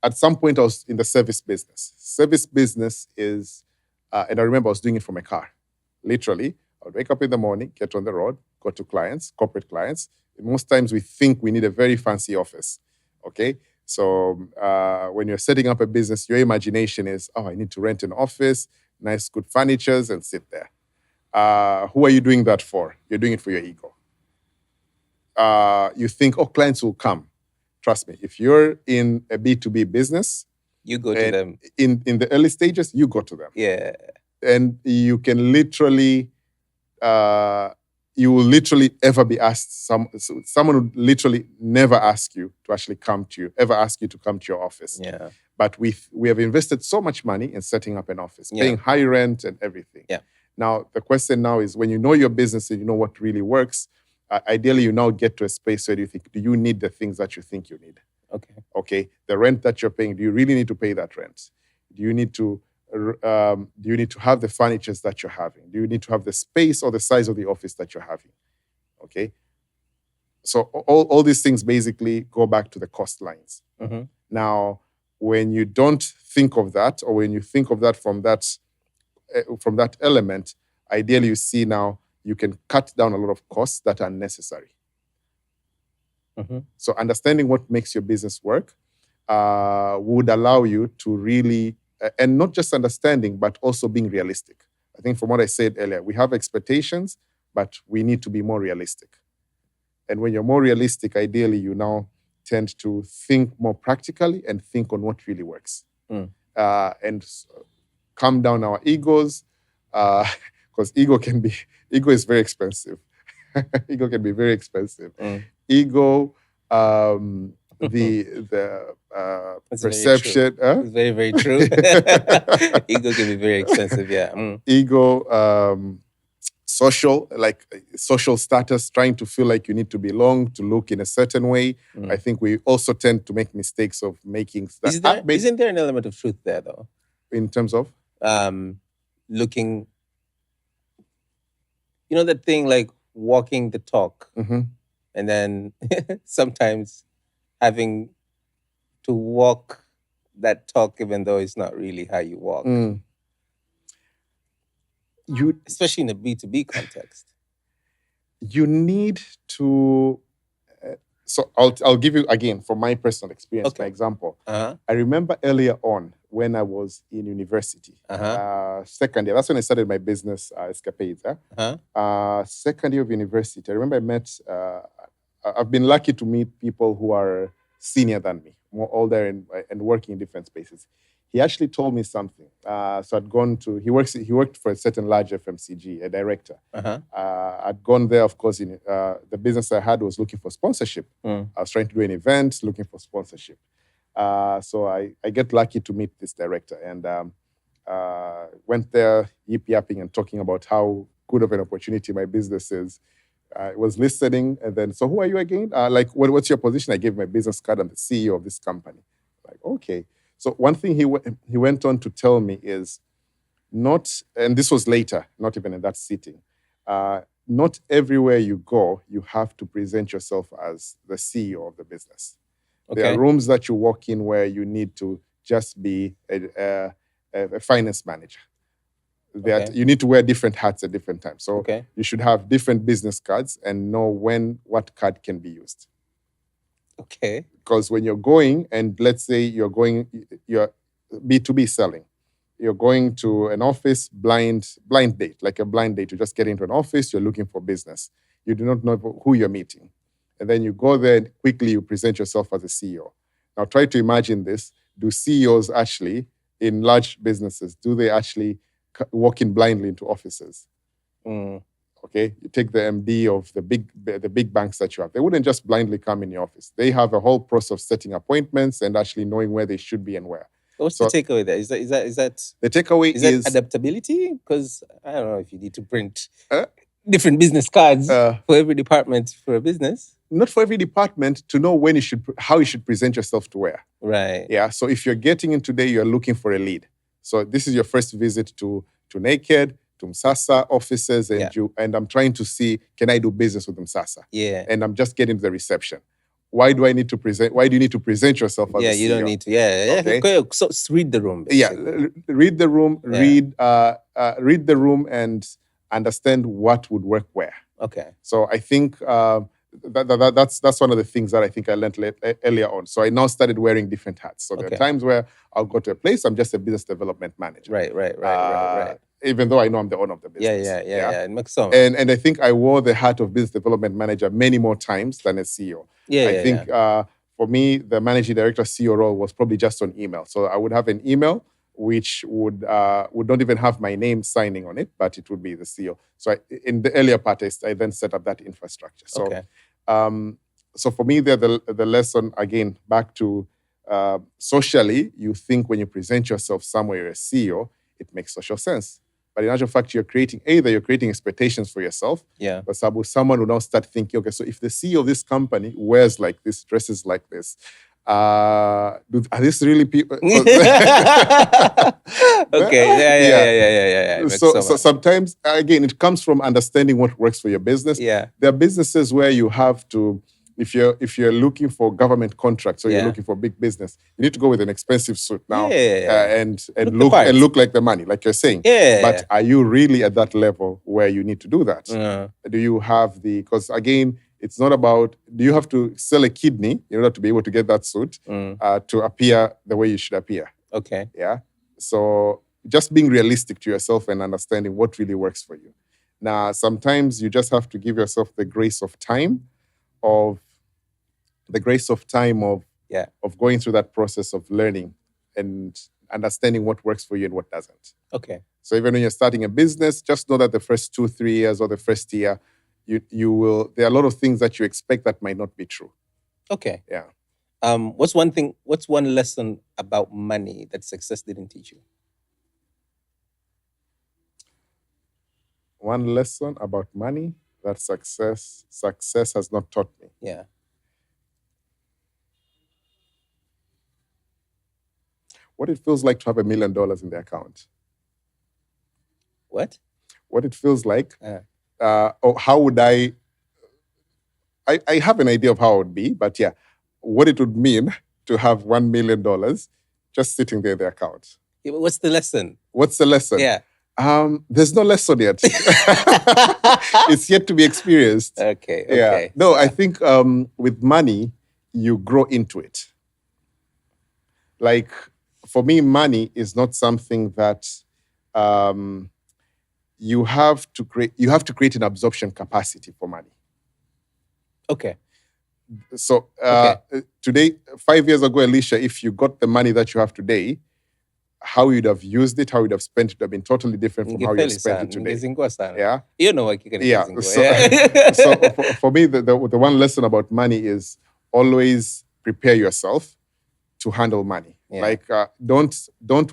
at some point I was in the service business. Service business is, and I remember I was doing it from a car. Literally, I would wake up in the morning, get on the road, go to clients, corporate clients. Most times we think we need a very fancy office, okay? So when you're setting up a business, your imagination is, I need to rent an office, nice, good furnitures, and sit there. Who are you doing that for? You're doing it for your ego. You think, clients will come. Trust me, if you're in a B2B business, you go to them. In the early stages, you go to them. Yeah. And you can literally... you will literally ever be asked, someone would literally never ask you to actually come to you, ever ask you to come to your office. Yeah. But we have invested so much money in setting up an office, paying high rent and everything. Yeah. Now, the question now is, when you know your business and you know what really works, ideally you now get to a space where you think, do you need the things that you think you need? Okay. Okay. The rent that you're paying, do you really need to pay that rent? Do you need to have the furniture that you're having? Do you need to have the space or the size of the office that you're having? Okay. So all these things basically go back to the cost lines. Now, when you don't think of that, or when you think of that from that element, ideally you see now you can cut down a lot of costs that are necessary. So understanding what makes your business work would allow you to really, and not just understanding, but also being realistic. I think from what I said earlier, we have expectations, but we need to be more realistic. And when you're more realistic, ideally, you now tend to think more practically and think on what really works. And calm down our egos, because ego is very expensive. Ego can be very expensive. Ego, the perception. It's very, very true. Ego can be very expensive, yeah. Ego, social status, trying to feel like you need to belong, to look in a certain way. I think we also tend to make mistakes of making that. Isn't there an element of truth there, though? In terms of? Looking, you know, that thing like walking the talk, and then sometimes having to walk that talk even though it's not really how you walk. Especially in a B2B context. You need to... so I'll give you, again, from my personal experience, my example. I remember earlier on when I was in university, second year, that's when I started my business escapades. Second year of university, I remember I met... I've been lucky to meet people who are senior than me, more older and working in different spaces. He actually told me something. So I'd gone to... He worked for a certain large FMCG, a director. I'd gone there, of course, in the business I had was looking for sponsorship. I was trying to do an event, looking for sponsorship. So I get lucky to meet this director and went there yip-yapping and talking about how good of an opportunity my business is. I was listening, and then, so who are you again? What's your position? I gave my business card. I'm the CEO of this company. Like, okay. So one thing he went on to tell me is not, and this was later, not even in that sitting, not everywhere you go, you have to present yourself as the CEO of the business. Okay. There are rooms that you walk in where you need to just be a finance manager. You need to wear different hats at different times. So you should have different business cards and know what card can be used. Okay. Because when you're going, and let's say you're B2B selling, you're going to an office blind date, like a blind date. You just get into an office, you're looking for business. You do not know who you're meeting. And then you go there and quickly you present yourself as a CEO. Now try to imagine this. Do CEOs actually, in large businesses, do they actually walk in blindly into offices? Okay, you take the MD of the big banks that you have. They wouldn't just blindly come in your office. They have a whole process of setting appointments and actually knowing where they should be and where. What's the takeaway there? Is that the takeaway? Is that adaptability? Because I don't know if you need to print different business cards for every department for a business. Not for every department, to know how you should present yourself to where. Right. Yeah. So if you're getting in today, you're looking for a lead. So this is your first visit to Naked, to Msasa offices, and I'm trying to see, can I do business with Msasa? Yeah. And I'm just getting to the reception. Why do you need to present yourself as a CEO? You don't need to. Okay. So read the room. Basically. Yeah, read the room, read the room and understand what would work where. Okay. So I think that's one of the things that I think I learned earlier on. So I now started wearing different hats. So there are times where I'll go to a place, I'm just a business development manager. Right. Even though I know I'm the owner of the business. Yeah. It makes sense. And I think I wore the hat of business development manager many more times than a CEO. I think for me, the managing director CEO role was probably just on email. So I would have an email which would not even have my name signing on it, but it would be the CEO. So in the earlier part, I then set up that infrastructure. So, so for me, the lesson, again, back to socially, you think when you present yourself somewhere, you're a CEO, it makes social sense. But in actual fact, you're creating expectations for yourself. Yeah. But someone will now start thinking, okay, so if the CEO of this company wears like this, dresses like this, are these really people? Okay. Yeah. So sometimes, again, it comes from understanding what works for your business. Yeah. There are businesses where you have to if you're looking for government contracts or you're Yeah. looking for big business, you need to go with an expensive suit now and Look the and look like the money, like you're saying. Yeah. But are you really at that level where you need to do that? Do you have because again, it's not about, do you have to sell a kidney in order to be able to get that suit to appear the way you should appear? Okay. Yeah. So just being realistic to yourself and understanding what really works for you. Now, sometimes you just have to give yourself the grace of time of going through that process of learning and understanding what works for you and what doesn't. Okay. So even when you're starting a business, just know that the first 2-3 years or the first year, you will, there are a lot of things that you expect that might not be true. Okay. Yeah. What's one lesson about money that success didn't teach you? One lesson about money that success has not taught me. Yeah. What it feels like to have $1 million in the account. What? What it feels like. Or how would I have an idea of how it would be, but yeah, what it would mean to have $1 million just sitting there in the account. Yeah, but what's the lesson? What's the lesson? Yeah. There's no lesson yet. It's yet to be experienced. Okay. Yeah. No, I think with money, you grow into it. Like, for me, money is not something that you have to create an absorption capacity for money. Okay. So today, 5 years ago, Elisha, if you got the money that you have today, how you'd have used it, how you'd have spent it would have been totally different from how you spent it today. Yeah. You know what you're going to Yeah. So for me, the one lesson about money is always prepare yourself to handle money. Yeah. Like don't even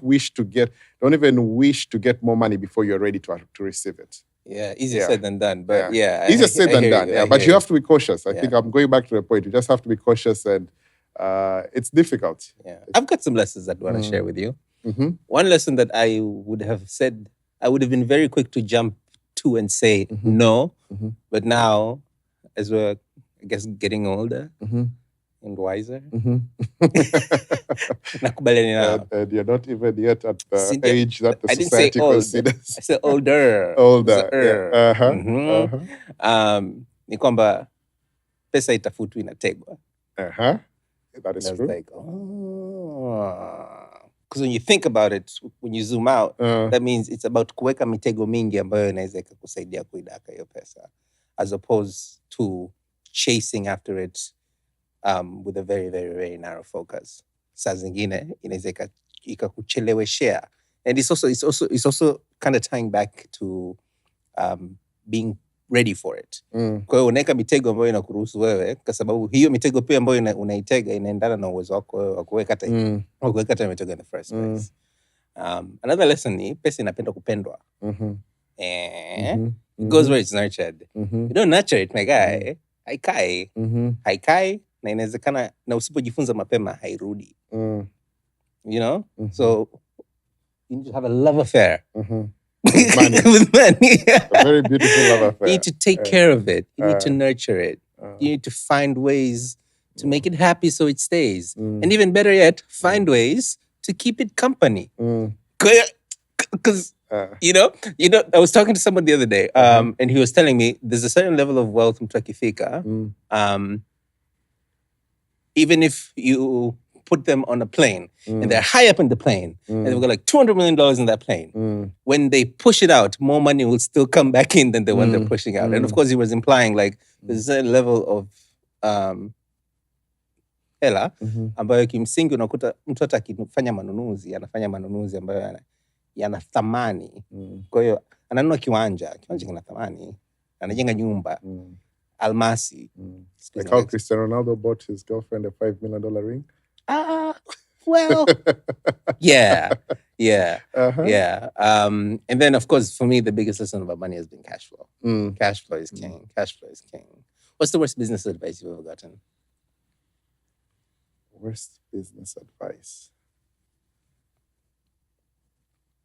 wish to get more money before you're ready to receive it. Yeah, easier said than done. But easier said than done. Yeah, but you have to be cautious. I think I'm going back to the point. You just have to be cautious, and it's difficult. Yeah, I've got some lessons that I want to share with you. Mm-hmm. One lesson that I would have been very quick to jump to and say no, but now, as we're, I guess, getting older and wiser, nakubaliana now. And you're not even yet at the age that the society considers. I said older. Ni kwamba pesa itafutwi inategwa. That is true. Like, because when you think about it, when you zoom out, that means it's about kuweka mitego mingi ambayo inaweza ikakusaidia kuidaka hiyo pesa, as opposed to chasing after it with a very, very, very narrow focus. Saa zingine inaweza ikakucheleweshea. And it's also kind of tying back to being ready for it. Kwa hiyo unaweka mitego ambayo inakuruhusu wewe, kwa sababu hiyo mitego pia ambayo unaitega inaendana na uwezo wako wewe wa kuweka hata mitego in the first place. Another lesson ni pesa inapenda kupendwa. It goes where it's nurtured. You don't nurture it, my guy. Haikai na inawezekana na usipojifunza mapema hairudi. You know? So you need to have a love affair. With money. A very beautiful love affair. You need to take care of it. You need to nurture it. You need to find ways to make it happy so it stays. And even better yet, find ways to keep it company. Because, you know, I was talking to someone the other day, and he was telling me there's a certain level of wealth mtu akifika. Even if you put them on a plane and they're high up in the plane and they've got like $200 million in that plane. When they push it out, more money will still come back in than the one they're pushing out. And of course, he was implying like there's a level of hela ambayo kimsingi unakuta mtu hata akifanya manunuzi, anafanya manunuzi ambayo yana thamani. Kwa hiyo ananunua kiwanja kina thamani, anajenga nyumba, almasi. Like how Cristiano Ronaldo bought his girlfriend a $5 million ring. Well, yeah. And then, of course, for me, the biggest lesson about money has been cash flow. Cash flow is king. Cash flow is king. What's the worst business advice you've ever gotten? Worst business advice?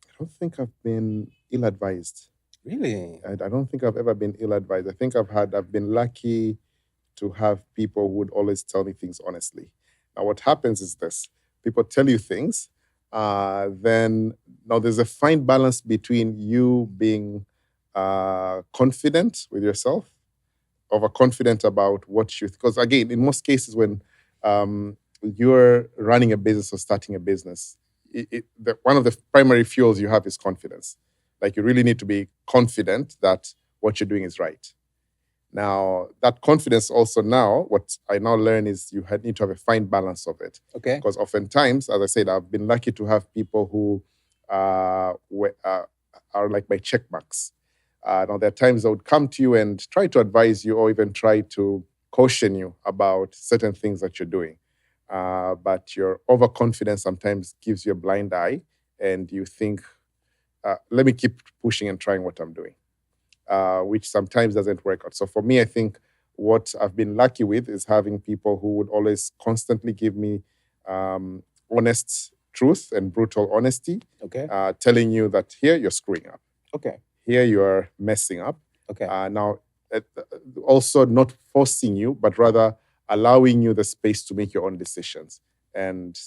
I don't think I've been ill-advised. Really? I don't think I've ever been ill-advised. I think I've been lucky to have people who would always tell me things honestly. Now, what happens is this: people tell you things, then now there's a fine balance between you being confident with yourself, overconfident about what you, because again, in most cases when you're running a business or starting a business, one of the primary fuels you have is confidence. Like, you really need to be confident that what you're doing is right. Now, that confidence also, now, what I now learn is you need to have a fine balance of it. Okay. Because oftentimes, as I said, I've been lucky to have people who are like my check marks. Now, there are times I would come to you and try to advise you or even try to caution you about certain things that you're doing. But your overconfidence sometimes gives you a blind eye, and you think, let me keep pushing and trying what I'm doing, which sometimes doesn't work out. So for me, I think what I've been lucky with is having people who would always constantly give me honest truth and brutal honesty, Okay. telling you that here you're screwing up. Okay. Here you are messing up. Okay. Now, also not forcing you, but rather allowing you the space to make your own decisions and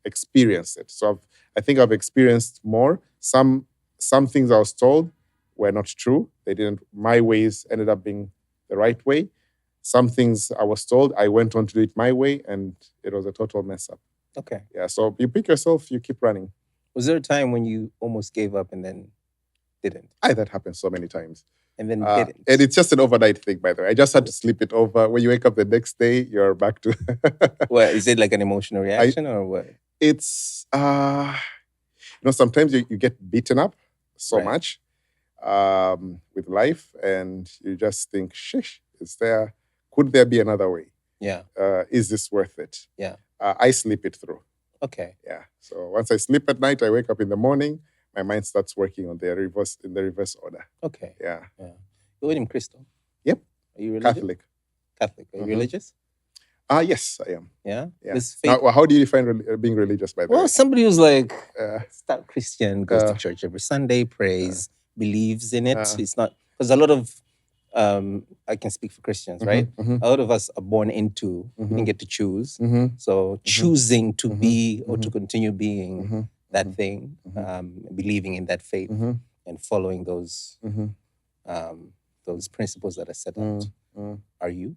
experience it. So I think I've experienced more. Some things I was told were not true. They didn't. My ways ended up being the right way. Some things I was told, I went on to do it my way, and it was a total mess up. Okay. Yeah. So you pick yourself, you keep running. Was there a time when you almost gave up and then didn't? That happens so many times. And then didn't. And it's just an overnight thing, by the way. I just had to sleep it over. When you wake up the next day, you're back to. Well, is it like an emotional reaction or what? It's sometimes you get beaten up so much with life, and you just think, shish, could there be another way? Yeah. Is this worth it? Yeah. I sleep it through. Okay. Yeah. So once I sleep at night, I wake up in the morning, my mind starts working on the reverse order. Okay. Yeah. Yeah. You're in Crystal? Yep. Are you religious? Catholic. Catholic. Are you religious? Yes, I am. Yeah? Yeah. Now, how do you define being religious, by the way? Well, somebody who's like, start Christian, goes to church every Sunday, prays, believes in it. It's not, because a lot of, I can speak for Christians, right? A lot of us are born into, we didn't get to choose. So choosing to be or to continue being that thing, believing in that faith and following those principles that are set out. Are you?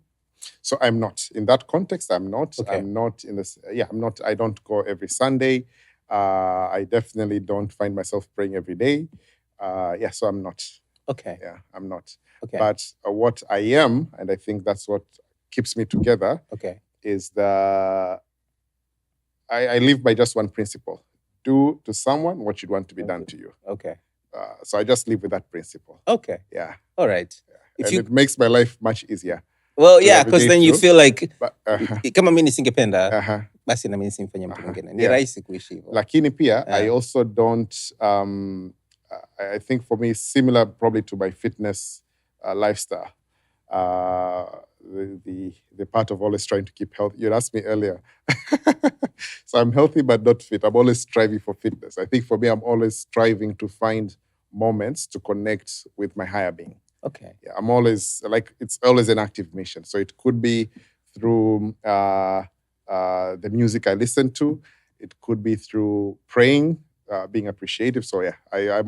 So I'm not. In that context, I'm not. Okay. I'm not in this. Yeah, I'm not. I don't go every Sunday. I definitely don't find myself praying every day. So I'm not. Okay. Yeah, I'm not. Okay. But what I am, and I think that's what keeps me together, is I live by just one principle: do to someone what you'd want to be done to you. Okay. So I just live with that principle. Okay. Yeah. All right. Yeah. It makes my life much easier. Well, yeah, because then you feel like kama mimi nisingependa Uh-huh. basi na mimi nisimfanyia mtu mwingine. Ni rahisi kuishi hivyo. Lakini pia I also don't I think for me similar probably to my fitness lifestyle. The part of always trying to keep healthy. You asked me earlier. So I'm healthy but not fit. I'm always striving for fitness. I think for me, I'm always striving to find moments to connect with my higher being. Okay. Yeah, I'm always it's always an active mission. So it could be through the music I listen to. It could be through praying, being appreciative. So yeah, I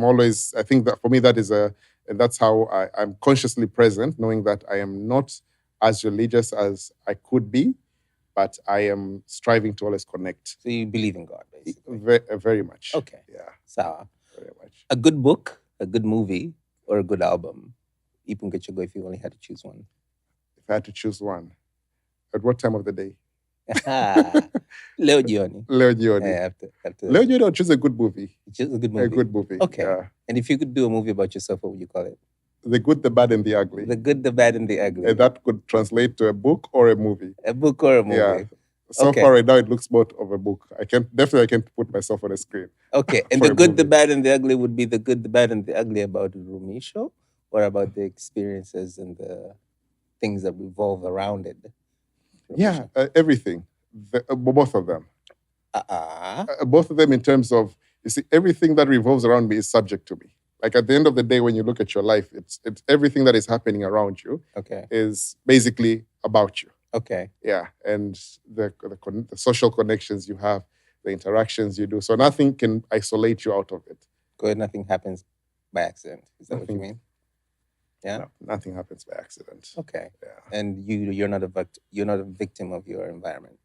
think that for me that is and that's how I'm consciously present, knowing that I am not as religious as I could be, but I am striving to always connect. So you believe in God, basically? Very much. Okay. Yeah. Sawa. Very much. A good book, a good movie, or a good album? Ipi ungechagua if you only had to choose one? If I had to choose one, at what time of the day? Leo jioni. Leo jioni. Leo jioni, I'll choose a good movie. Choose a good movie? A good movie. Okay. Yeah. And if you could do a movie about yourself, what would you call it? The Good, the Bad, and the Ugly. The Good, the Bad, and the Ugly. And that could translate to a book or a movie. A book or a movie. Yeah. So far right now, it looks more of a book. I can't put myself on a screen. Okay. And the Good, the Bad, and the Ugly would be the Good, the Bad, and the Ugly about Rumisho, or about the experiences and the things that revolve around it? Yeah, everything. Both of them. Both of them in terms of, you see, everything that revolves around me is subject to me. Like at the end of the day, when you look at your life, it's everything that is happening around you is basically about you. Okay. Yeah, and the social connections you have, the interactions you do. So nothing can isolate you out of it. Good. Nothing happens by accident. Is that what you mean? Yeah. No, nothing happens by accident. Okay. Yeah. And you're not a victim of your environment.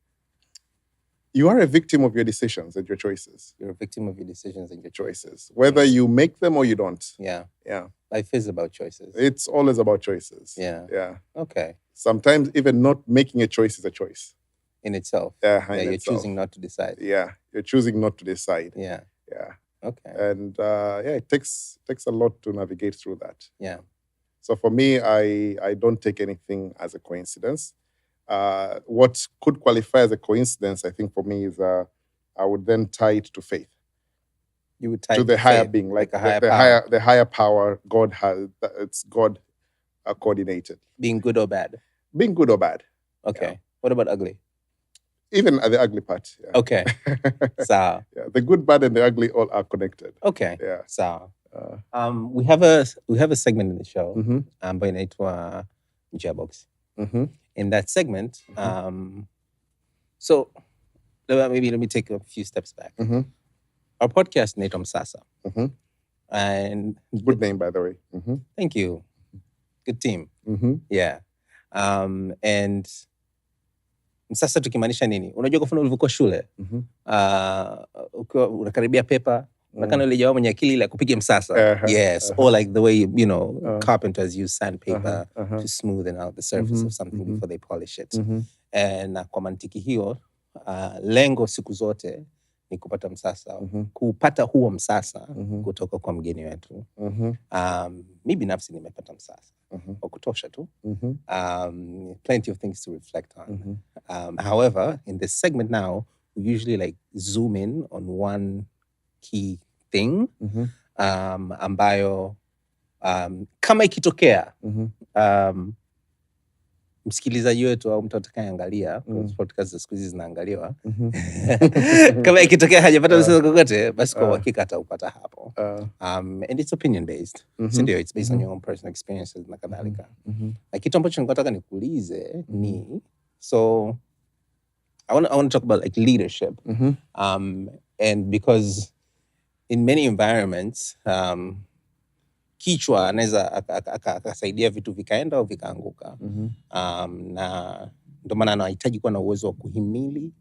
You are a victim of your decisions and your choices. You're a victim of your decisions and your choices. Whether you make them or you don't. Yeah. Yeah. Life is about choices. It's always about choices. Yeah. Yeah. Okay. Sometimes even not making a choice is a choice. In itself. You're choosing not to decide. Yeah. You're choosing not to decide. Yeah. Yeah. Okay. And it takes a lot to navigate through that. Yeah. So for me, I don't take anything as a coincidence. What could qualify as a coincidence, I think for me, is I would then tie it to faith. You would tie to it the to higher faith, being, like the higher power. God has, it's God coordinated. Being good or bad. Being good or bad. Okay. Yeah. What about ugly? Even the ugly part. Yeah. Okay. So yeah, the good, bad, and the ugly all are connected. Okay. Yeah. So we have a segment in the show ambayo inaitwa Njia Box. In that segment, so maybe let me take a few steps back. Our podcast inaitwa Msasa. And good name, by the way. Thank you. Good team. Yeah. And Msasa tukimaanisha nini? Unajua kwa mfano ulivyokuwa shule, ukiwa unakaribia pepa, unakana ile jamaa mwenye akili ile kupiga msasa. Yes, or like the way, carpenters use sandpaper to smoothen out the surface of something before they polish it. And kwa mantiki hiyo, lengo siku zote ni kupata msasa, kupata huo msasa kutoka kwa mgeni wetu. Mi binafsi nimepata msasa wa kutosha tu. Plenty of things to reflect on. However, in this segment now, we usually zoom in on one key thing ambayo kama ikitokea msikilizaji wetu au mtu atakayeangalia podcast za siku hizi zinaangaliwa kama ikitokea hajapata msasa kokote, basi kwa uhakika ataupata hapo. And it's opinion based. Sindio, it's based on your own personal experiences na kadhalika. Na kitu ambacho nataka nikuulize ni, so I want to talk about leadership. And because in many environments, kichwa anaweza akasaidia vitu vikaenda au vikaanguka. Na ndio maana anahitaji kuwa na uwezo wa kuhimili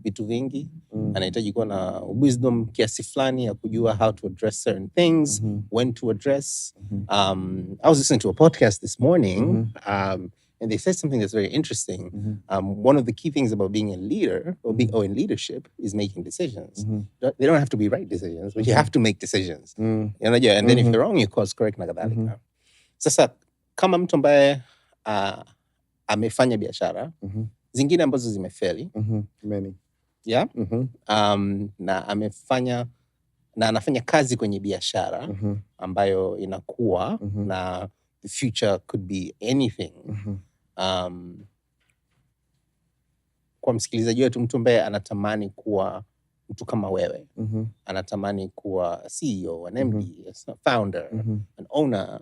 vitu vingi. Anahitaji kuwa na wisdom kiasi fulani ya kujua how to address certain things, when to address. I was listening to a podcast this morning, and they said something that's very interesting. One of the key things about being a leader or in leadership is making decisions. They don't have to be right decisions, but you have to make decisions. And then if you're wrong, you course correct na kadhalika. Sasa kama mtu ambaye amefanya biashara zingine ambazo zimefeli, many. Yeah. Na anafanya kazi kwenye biashara ambayo inakuwa na the future could be anything. Kwa msikilizaji wetu, mtu ambaye anatamani kuwa mtu kama wewe, anatamani kuwa CEO, an MD, a founder, an owner,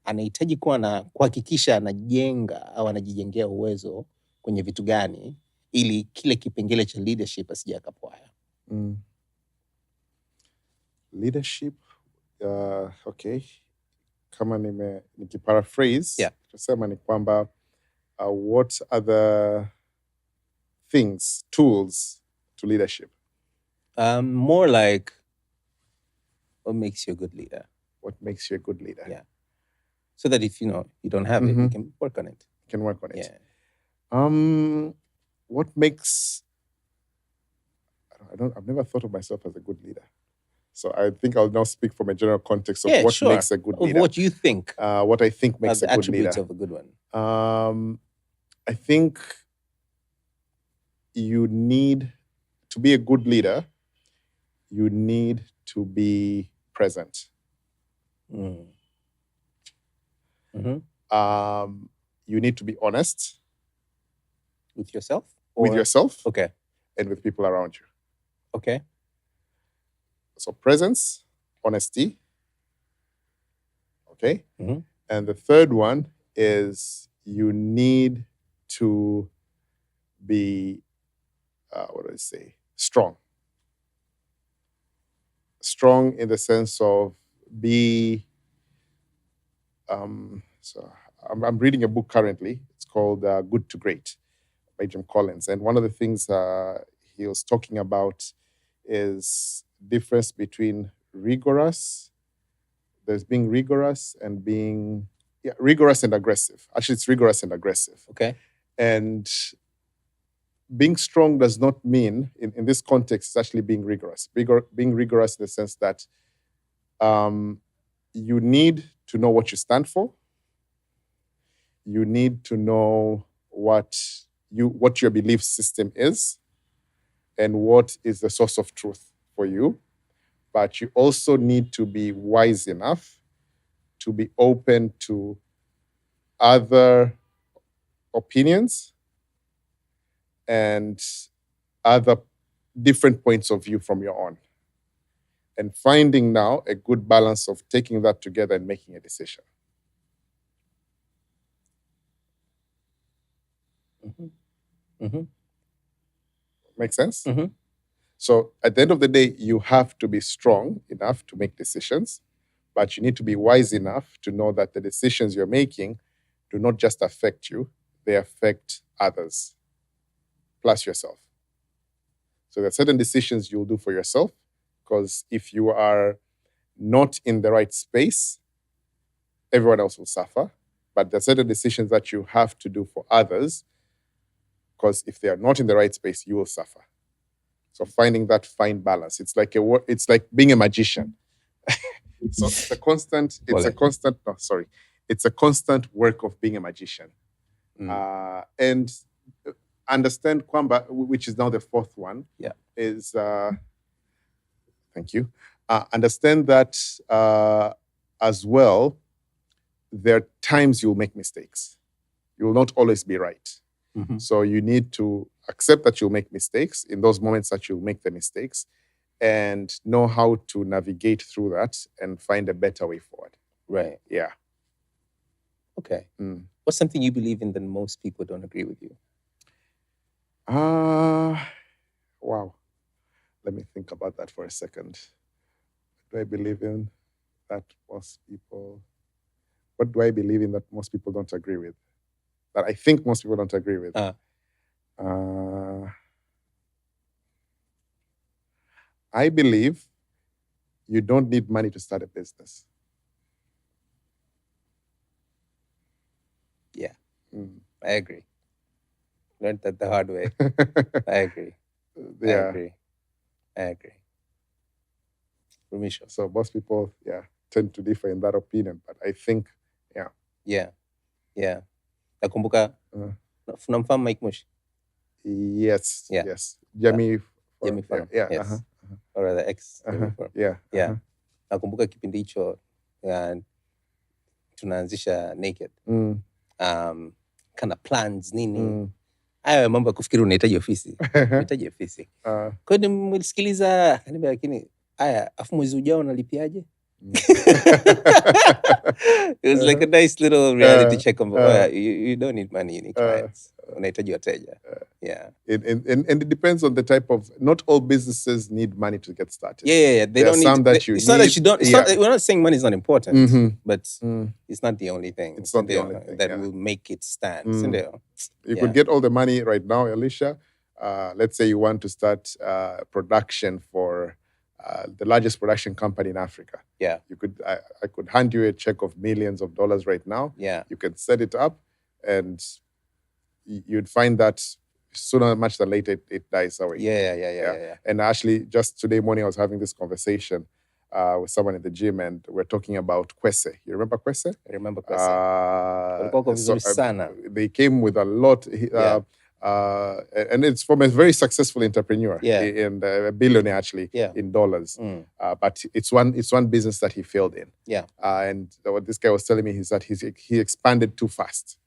anahitaji kuwa na kuhakikisha anajenga au anajijengea uwezo kwenye vitu gani ili kile kipengele cha leadership asije akapwaya? Leadership, okay. Kama nikiparaphrase, tusema ni kwamba what are the things, tools to leadership? More like, what makes you a good leader? What makes you a good leader? Yeah. So that if you don't have it, you can work on it. You can work on it. Yeah. What makes, I've never thought of myself as a good leader. So I think I'll now speak from a general context of what makes a good leader. Of what you think. What I think makes a good leader. The attributes of a good one. I think you need to be a good leader. You need to be present. You need to be honest. With yourself? With yourself. Okay. And with people around you. Okay. So presence, honesty. Okay. Mhm. And the third one is you need to be, what do I say? Strong. Strong in the sense of be, so I'm reading a book currently. It's called Good to Great by Jim Collins. And one of the things he was talking about is difference between rigorous. There's being rigorous and being, rigorous and aggressive. Actually, it's rigorous and aggressive. Okay. And being strong does not mean, in this context, it's actually being rigorous. Being rigorous in the sense that you need to know what you stand for. You need to know what your belief system is and what is the source of truth for you. But you also need to be wise enough to be open to other opinions and other different points of view from your own. And finding now a good balance of taking that together and making a decision. Mm-hmm. Mm-hmm. Make sense? Mm-hmm. So at the end of the day, you have to be strong enough to make decisions, but you need to be wise enough to know that the decisions you're making do not just affect you, they affect others, plus yourself. So there are certain decisions you'll do for yourself, because if you are not in the right space, everyone else will suffer. But there are certain decisions that you have to do for others, because if they are not in the right space, you will suffer. So finding that fine balance, it's like being a magician. So it's a constant work of being a magician. And understand kwamba, which is now the fourth one, is thank you. Understand that as well, there are times you'll make mistakes. You will not always be right. Mm-hmm. So you need to accept that you'll make mistakes in those moments that you'll make the mistakes, and know how to navigate through that and find a better way forward. Right. Yeah. Okay. What's something you believe in that most people don't agree with you? Wow. Let me think about that for a second. What do I believe in that most people... What do I believe in that most people don't agree with? That I think most people don't agree with? I believe you don't need money to start a business. Yeah, I agree. Learned that the hard way. I agree. Yeah. I agree. Rumisho. So most people, tend to differ in that opinion, but I think, Yeah. Nakumbuka, unamfahamu Mike Mushi? Yes. Jamii Farm. Yeah. Yes. Or rather ex Jamii Farm. Yeah. Nakumbuka kipindi hicho tunaanzisha Naked. Kana plans nini. Haya mambo ya kufikiri unahitaji ofisi. Unahitaji ofisi. Kwa hiyo nimelisikiliza, lakini haya afu mwezi ujao nalipiaje? It was like a nice little reality check on you don't need money, you need clients. Unahitaji wateja. Yeah. And it depends on the type of... Not all businesses need money to get started. Yeah. They don't need... It's not that you don't... we're not saying money is not important, but it's not the only thing. It's not the only thing that will make it stand. You could get all the money right now, Elisha. Let's say you want to start production for the largest production company in Africa. Yeah. I could hand you a check of millions of dollars right now. Yeah. You can set it up, and you'd find that sooner much than later it dies away. Yeah. And actually, just today morning, I was having this conversation with someone in the gym, and we're talking about Kwese. You remember Kwese? I remember Kwese. They came with a lot. And it's from a very successful entrepreneur, and a billionaire actually, in dollars. But it's one business that he failed in. Yeah. And what this guy was telling me is that he expanded too fast.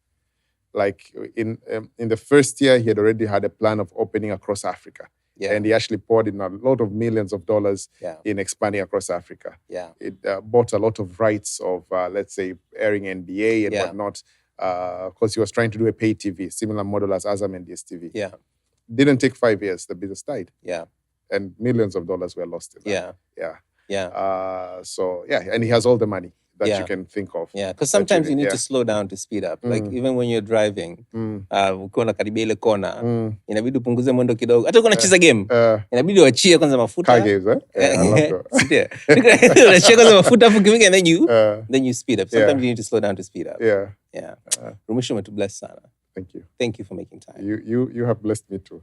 Like in the first year, he had already had a plan of opening across Africa. And he actually poured in a lot of millions of dollars in expanding across Africa. It bought a lot of rights of, let's say, airing NBA and whatnot, because he was trying to do a pay TV, similar model as Azam and DSTV. Didn't take 5 years, the business died. And millions of dollars were lost in that. So, and he has all the money that you can think of. Because sometimes you need to slow down to speed up. Like even when you're driving, ukiwa unakaribia ile kona, inabidi upunguze mwendo kidogo. Hata ukiwa unacheza game, inabidi uachie kwanza mafuta. Car games, I love that. Uachie kwanza mafuta afu ukifika then you speed up. Sometimes you need to slow down to speed up. Rumisho, umetubless sana. Thank you. Thank you for making time. You have blessed me too.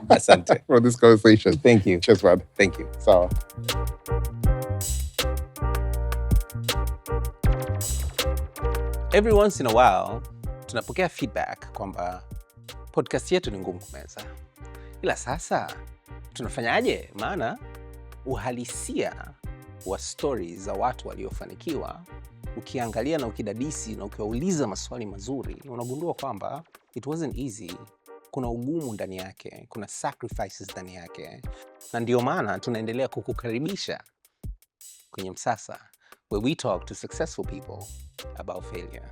Asante. For this conversation. Thank you. Cheers, man. Thank you. Sawa. Every once in a while, tunapokea feedback kwamba podcast yetu ni ngumu kumeza. Ila sasa, tunafanyaje? Maana uhalisia wa stories za watu waliofanikiwa, ukiangalia na ukidadisi na ukiwauliza maswali mazuri, unagundua kwamba it wasn't easy. Kuna ugumu ndani yake, kuna sacrifices ndani yake. Na ndio maana tunaendelea kukukaribisha kwenye Msasa, where we talk to successful people about failure.